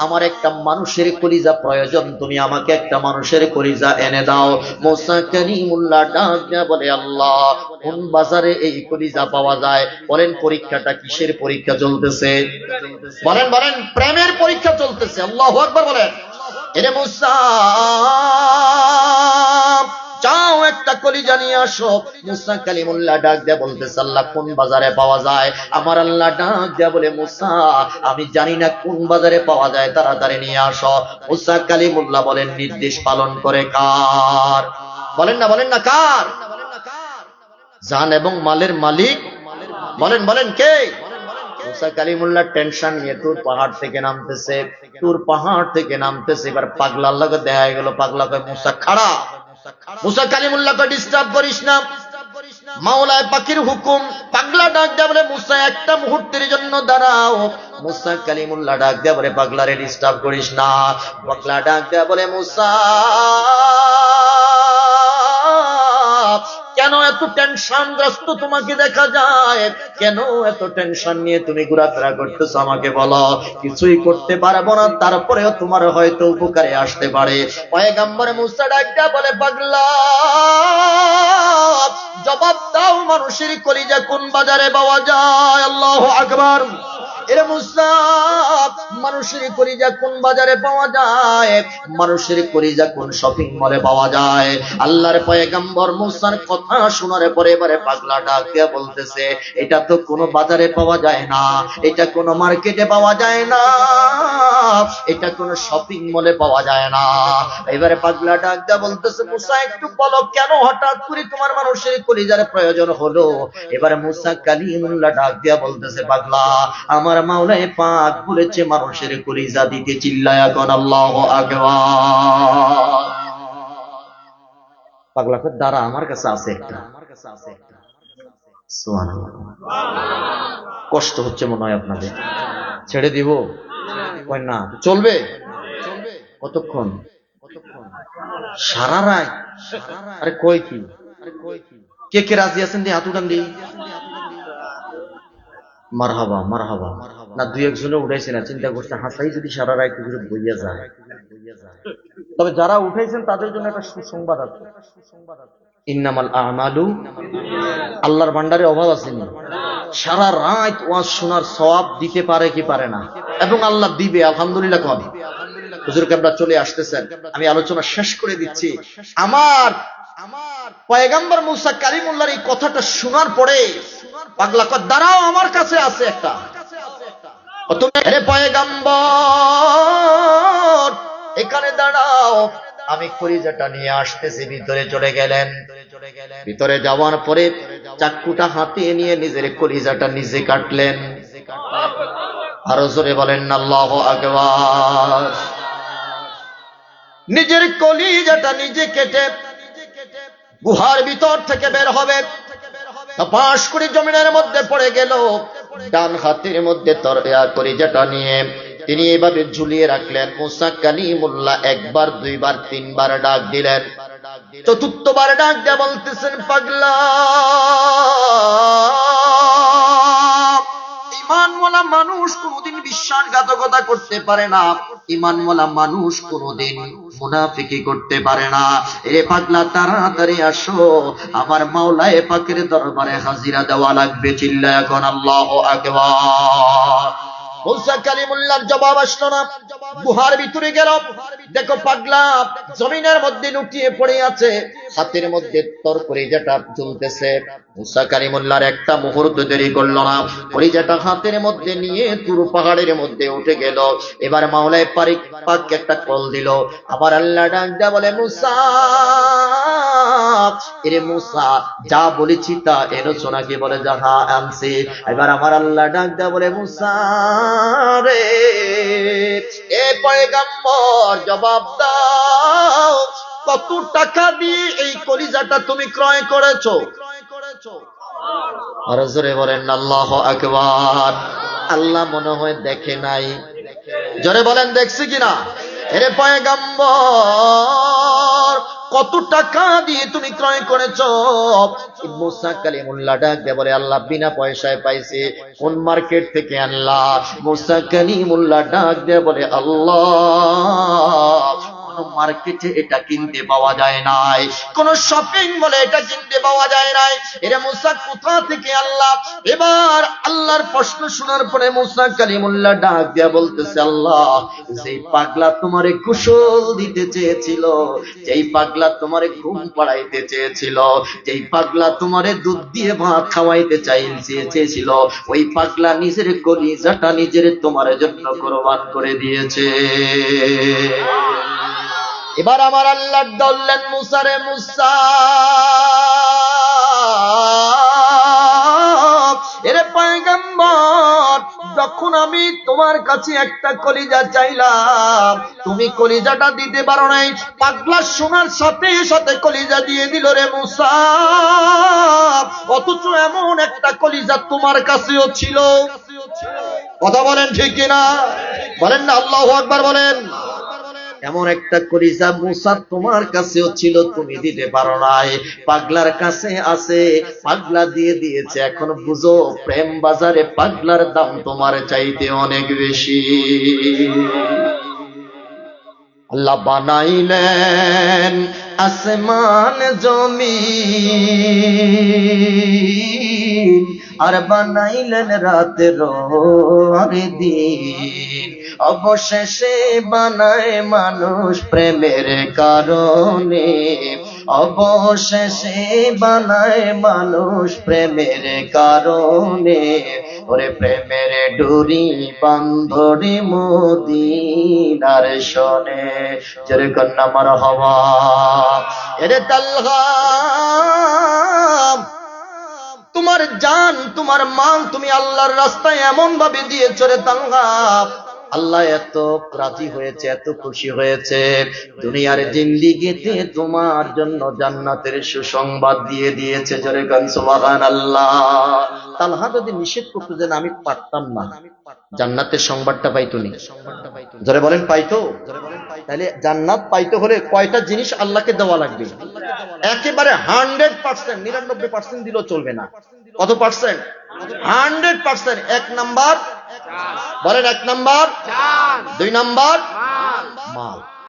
আমার একটা মানুষের কলিজা প্রয়োজন, তুমি আমাকে একটা মানুষের কলিজা এনে দাও। মুসা কালিমুল্লাহ ডাক দেয়া বলে, আল্লাহ কোন বাজারে এই কলিজা পাওয়া যায়? বলেন পরীক্ষাটা কিসের পরীক্ষা চলতেছে? বলেন বলেন, প্রেমের পরীক্ষা চলতেছে। আল্লাহু আকবার বলেন। এরে মুসা যাও, একটা কলিজা নিয়ে আসো। মুসা কালিমুল্লাহ ডাক দেয়া বলতেছে, আল্লাহ কোন বাজারে পাওয়া যায়? আমার আল্লাহ ডাক দেয়া বলে, মুসা আমি জানি না কোন বাজারে পাওয়া যায়, তাড়াতাড়ি নিয়ে আসো। মুসা কালিমুল্লাহ বলেন, নির্দেশ পালন করে কার? বলেন না বলেন না, কার? জান এবং মালের মালিক। বলেন বলেন কে? মুসা কালিমুল্লাহ টেনশন নিয়ে তুর পাহাড় থেকে নামতেছে, তুর পাহাড় থেকে নামতেছে। এবার পাগলা আল্লাহকে দেখা গেল, পাগলা কয় মুসা খাড়া, মুসা কালিমুল্লাহকে ডিস্টার্ব করিস না, মাওলায় পাখির হুকুম। পাগলা ডাক দেয়া বলে মুসা একটা মুহূর্তের জন্য দাঁড়াও। মুসা কালিমুল্লাহ ডাক দেয়া বলে পাগলারে ডিস্টার্ব করিস না। পাগলা ডাক দেয়া বলে মুসা কেন এত টেনশনগ্রস্ত তোমাকে দেখা যায়, কেন এত টেনশন নিয়ে তুমি ঘোরাফেরা করতেছো আমাকে বলো। কিছুই করতে পারবো না, তারপরেও তোমার হয়তো উপকারে আসতে পারে। পয়গম্বর মুসা ডাকটা বলে পাগলা জবাব দাও, মানুষের কলিজা কোন বাজারে পাওয়া যায়? আল্লাহু আকবার। এরে মুসা, মানুষের কলিজা কোন বাজারে পাওয়া যায়? মানুষের কলিজা কোন শপিং মলে পাওয়া যায়? আল্লাহর পয়গম্বর মুসার কথা শোনার পরে এবারে পাগলা ডাক দিয়ে বলতেছে এটা তো কোনো বাজারে পাওয়া যায় না, এটা কোনো মার্কেটে পাওয়া যায় না, এটা কোনো শপিং মলে পাওয়া যায় না। এবারে পাগলা ডাক দিয়ে বলতেছে মুসা একটু বলো কেন হঠাৎ করে তোমার মানুষের কলিজার প্রয়োজন হলো? এবারে মুসা কালিমুল্লাহ ডাক দিয়ে বলতেছে পাগলা আমার মাওলায়ে পাক বলেছে মানুষের কলিজা দিতে, চিল্লায়া কোন আল্লাহু আকবার। পাগলা কয় দাঁড়া আমার কাছে আছে একটা। সুবহানাল্লাহ। কষ্ট হচ্ছে মনে হয় আপনাদের, ছেড়ে দিব? কয় না চলবে। কতক্ষণ? সারা রাত। আরে কই কি, কে কে রাজি আছেন দিয়ে হাত উঠান দিই। মারহাবা মারহাবা। না দুই একজনে উঠাইছে না, চিন্তা করছে হাসাই যদি সারা রাত কিছু বইয়া যায়। তবে যারা উঠাইছেন তাদের জন্য একটা সুসংবাদ আছে। ইন্নামাল আমালু, আল্লাহর ভান্ডারে অভাব আসেনি। সারা রাত ওয়াজ শোনার সওয়াব দিতে পারে কি পারে না? এবং আল্লাহ দিবে, আলহামদুলিল্লাহ কন। হুজুর কেবলা চলে আসতেছেন, আমি আলোচনা শেষ করে দিচ্ছি। আমার পয়গম্বর মুসা কালিমুল্লাহর এই কথাটা শোনার পরে পাগলা কয় দাঁড়াও আমার কাছে আছে একটা। আরে পয়গম্বর এখানে দাঁড়াও, আমি কলিজাটা নিয়ে আসতেছি। ভিতরে চলে গেলেন। ভিতরে যাওয়ার পরে চাকুটা হাতে নিয়ে নিজের কলিজাটা নিজে কাটলেন। আরো জোরে বলেন না আল্লাহু আকবার। নিজের কলিজাটা নিজে কেটে গুহার ভিতর থেকে বের হবে, পাশ করে জমিনের মধ্যে পড়ে গেল। ডান হাতের মধ্যে কলিজাটা নিয়ে তিনি এভাবে ঝুলিয়ে রাখলেন। মুসা কালিমুল্লাহ একবার দুইবার তিনবার ডাক দিলেন, চতুর্থবার ডাক দিয়ে বলতেছেন পাগলা ইমানওয়ালা মানুষ কোনদিন বিশ্বাসঘাতকতা করতে পারে না, ইমানওয়ালা মানুষ কোনদিন মুনাফিকি করতে পারে না। এ পাগলা তাড়াতাড়ি আসো, আমার মাওলায়ে পাকের দরবারে হাজিরা দেওয়া লাগবে। চিল্লায়া কোন আল্লাহু আকবার। মুসা কালিমুল্লাহর জবাব আসলো না। গুহার ভিতরে গেল, দেখো পাগলা জমিনের মধ্যে লুটিয়ে পড়ে আছে, হাতের মধ্যে কলিজাটা ঝুলতেছে। মুসা কালিমুল্লাহর একটা মুহূর্ত দেরি করলো না, কলিজাটা হাতের মধ্যে নিয়ে তুর পাহাড়ের মধ্যে উঠে গেল। এবার মাওলায়ে পাক একটা কল দিল। আবার আল্লাহ ডাক দেয়া বলে মুসা, এরে মুসা যা বলেছি তা এনেছো নাকি? বলে যাহা আনছি। এবার আমার আল্লাহ ডাক দেয়া বলে মুসা রে, এ পয়গম্বর জবাব দাও, কত টাকা দিয়ে এই কলিজাটা তুমি ক্রয় করেছো? আর জোরে বলেন আল্লাহু আকবার। আল্লাহ মনে হয় দেখে নাই, জোরে বলেন দেখছি কিনা? এরে পয়গম্বর কত টাকা দিয়ে তুমি ক্রয় করেছো? মুসা কালিমুল্লাহ ডাক দিয়ে বলে আল্লাহ বিনা পয়সায় পাইছি। কোন মার্কেট থেকে আনলা? মুসা কালিমুল্লাহ ডাক দিয়ে বলে আল্লাহ মার্কেটে এটা কিনতে পাওয়া যায় নাই, কোন শপিং মলে এটা কিনতে পাওয়া যায় নাই। এরা মুসা কোথা থেকে আল্লাহ? এবার আল্লাহর প্রশ্ন শোনার পরে মুসা কালিমুল্লাহ ডাক দিয়া বলতেছে আল্লাহ যেই পাগলা তোমারে কুশল দিতে চেয়েছিল, যেই পাগলা তোমারে ঘুম পাড়াইতে চেয়েছিল, যেই পাগলা তোমারে দুধ দিয়ে ভাত খাওয়াইতে চেয়েছিল, ওই পাগলা নিজের কলিজাটা নিজের তোমার জন্য কোরবান করে দিয়েছে। এবার আমার আল্লাহ বললেন মুসা রে মুসা, এরে পয়গম্বর যখন আমি তোমার কাছে একটা কলিজা চাইলাম, তুমি কলিজাটা দিতে পারো নাই। পাগলা শোনার সাথে সাথে কলিজা দিয়ে দিল রে মুসা। অথচ এমন একটা কলিজা তোমার কাছেও ছিল। কথা বলেন ঠিক কিনা? বলেন না আল্লাহু আকবার বলেন। এমন একটা কলিজা মুসা তোমার কাছেও ছিল, তুমি দিতে পারো নাই। পাগলার কাছে আছে, পাগলা দিয়ে দিয়েছে। এখন বুঝো প্রেম বাজারে পাগলার দাম তোমার চাইতে অনেক বেশি। আল্লাহ বানাইলেন আসমান জমিন, আর বানাইলেন রাতের আর দিন। অবশেষে বানায় মানুষ প্রেমের কারণে, অবশেষে বানায় মানুষ প্রেমের কারণে। ওরে প্রেমের ডুরি বান্ধরি মদিনার শোনে, যেরকম আমার হওয়া এরে তালহা, তোমার জান তোমার মাল তুমি আল্লাহর রাস্তায় এমন ভাবে দিয়েছ রে তালহা, আল্লাহ এত রাজি হয়েছে, এত খুশি হয়েছে, দুনিয়ার জিন্দেগিতে তোমার জন্য জান্নাতের সুসংবাদ দিয়ে দিয়েছে। জোরে গান সুবহানাল্লাহ। তালহা যদি নিষেধ করতো যে আমি পারতাম না, জান্নাতের সংবাদটা পাইতো নি? জোরে বলেন পাইতো? তাহলে জান্নাত পাইতে হলে কয়টা জিনিস আল্লাহকে দেওয়া লাগবে? একেবারে 100%, 99% দিলেও চলবে না। কত পার্সেন্ট? 100%। 1 নাম্বার বলেন, 1 নাম্বার, 2 নাম্বার মাল।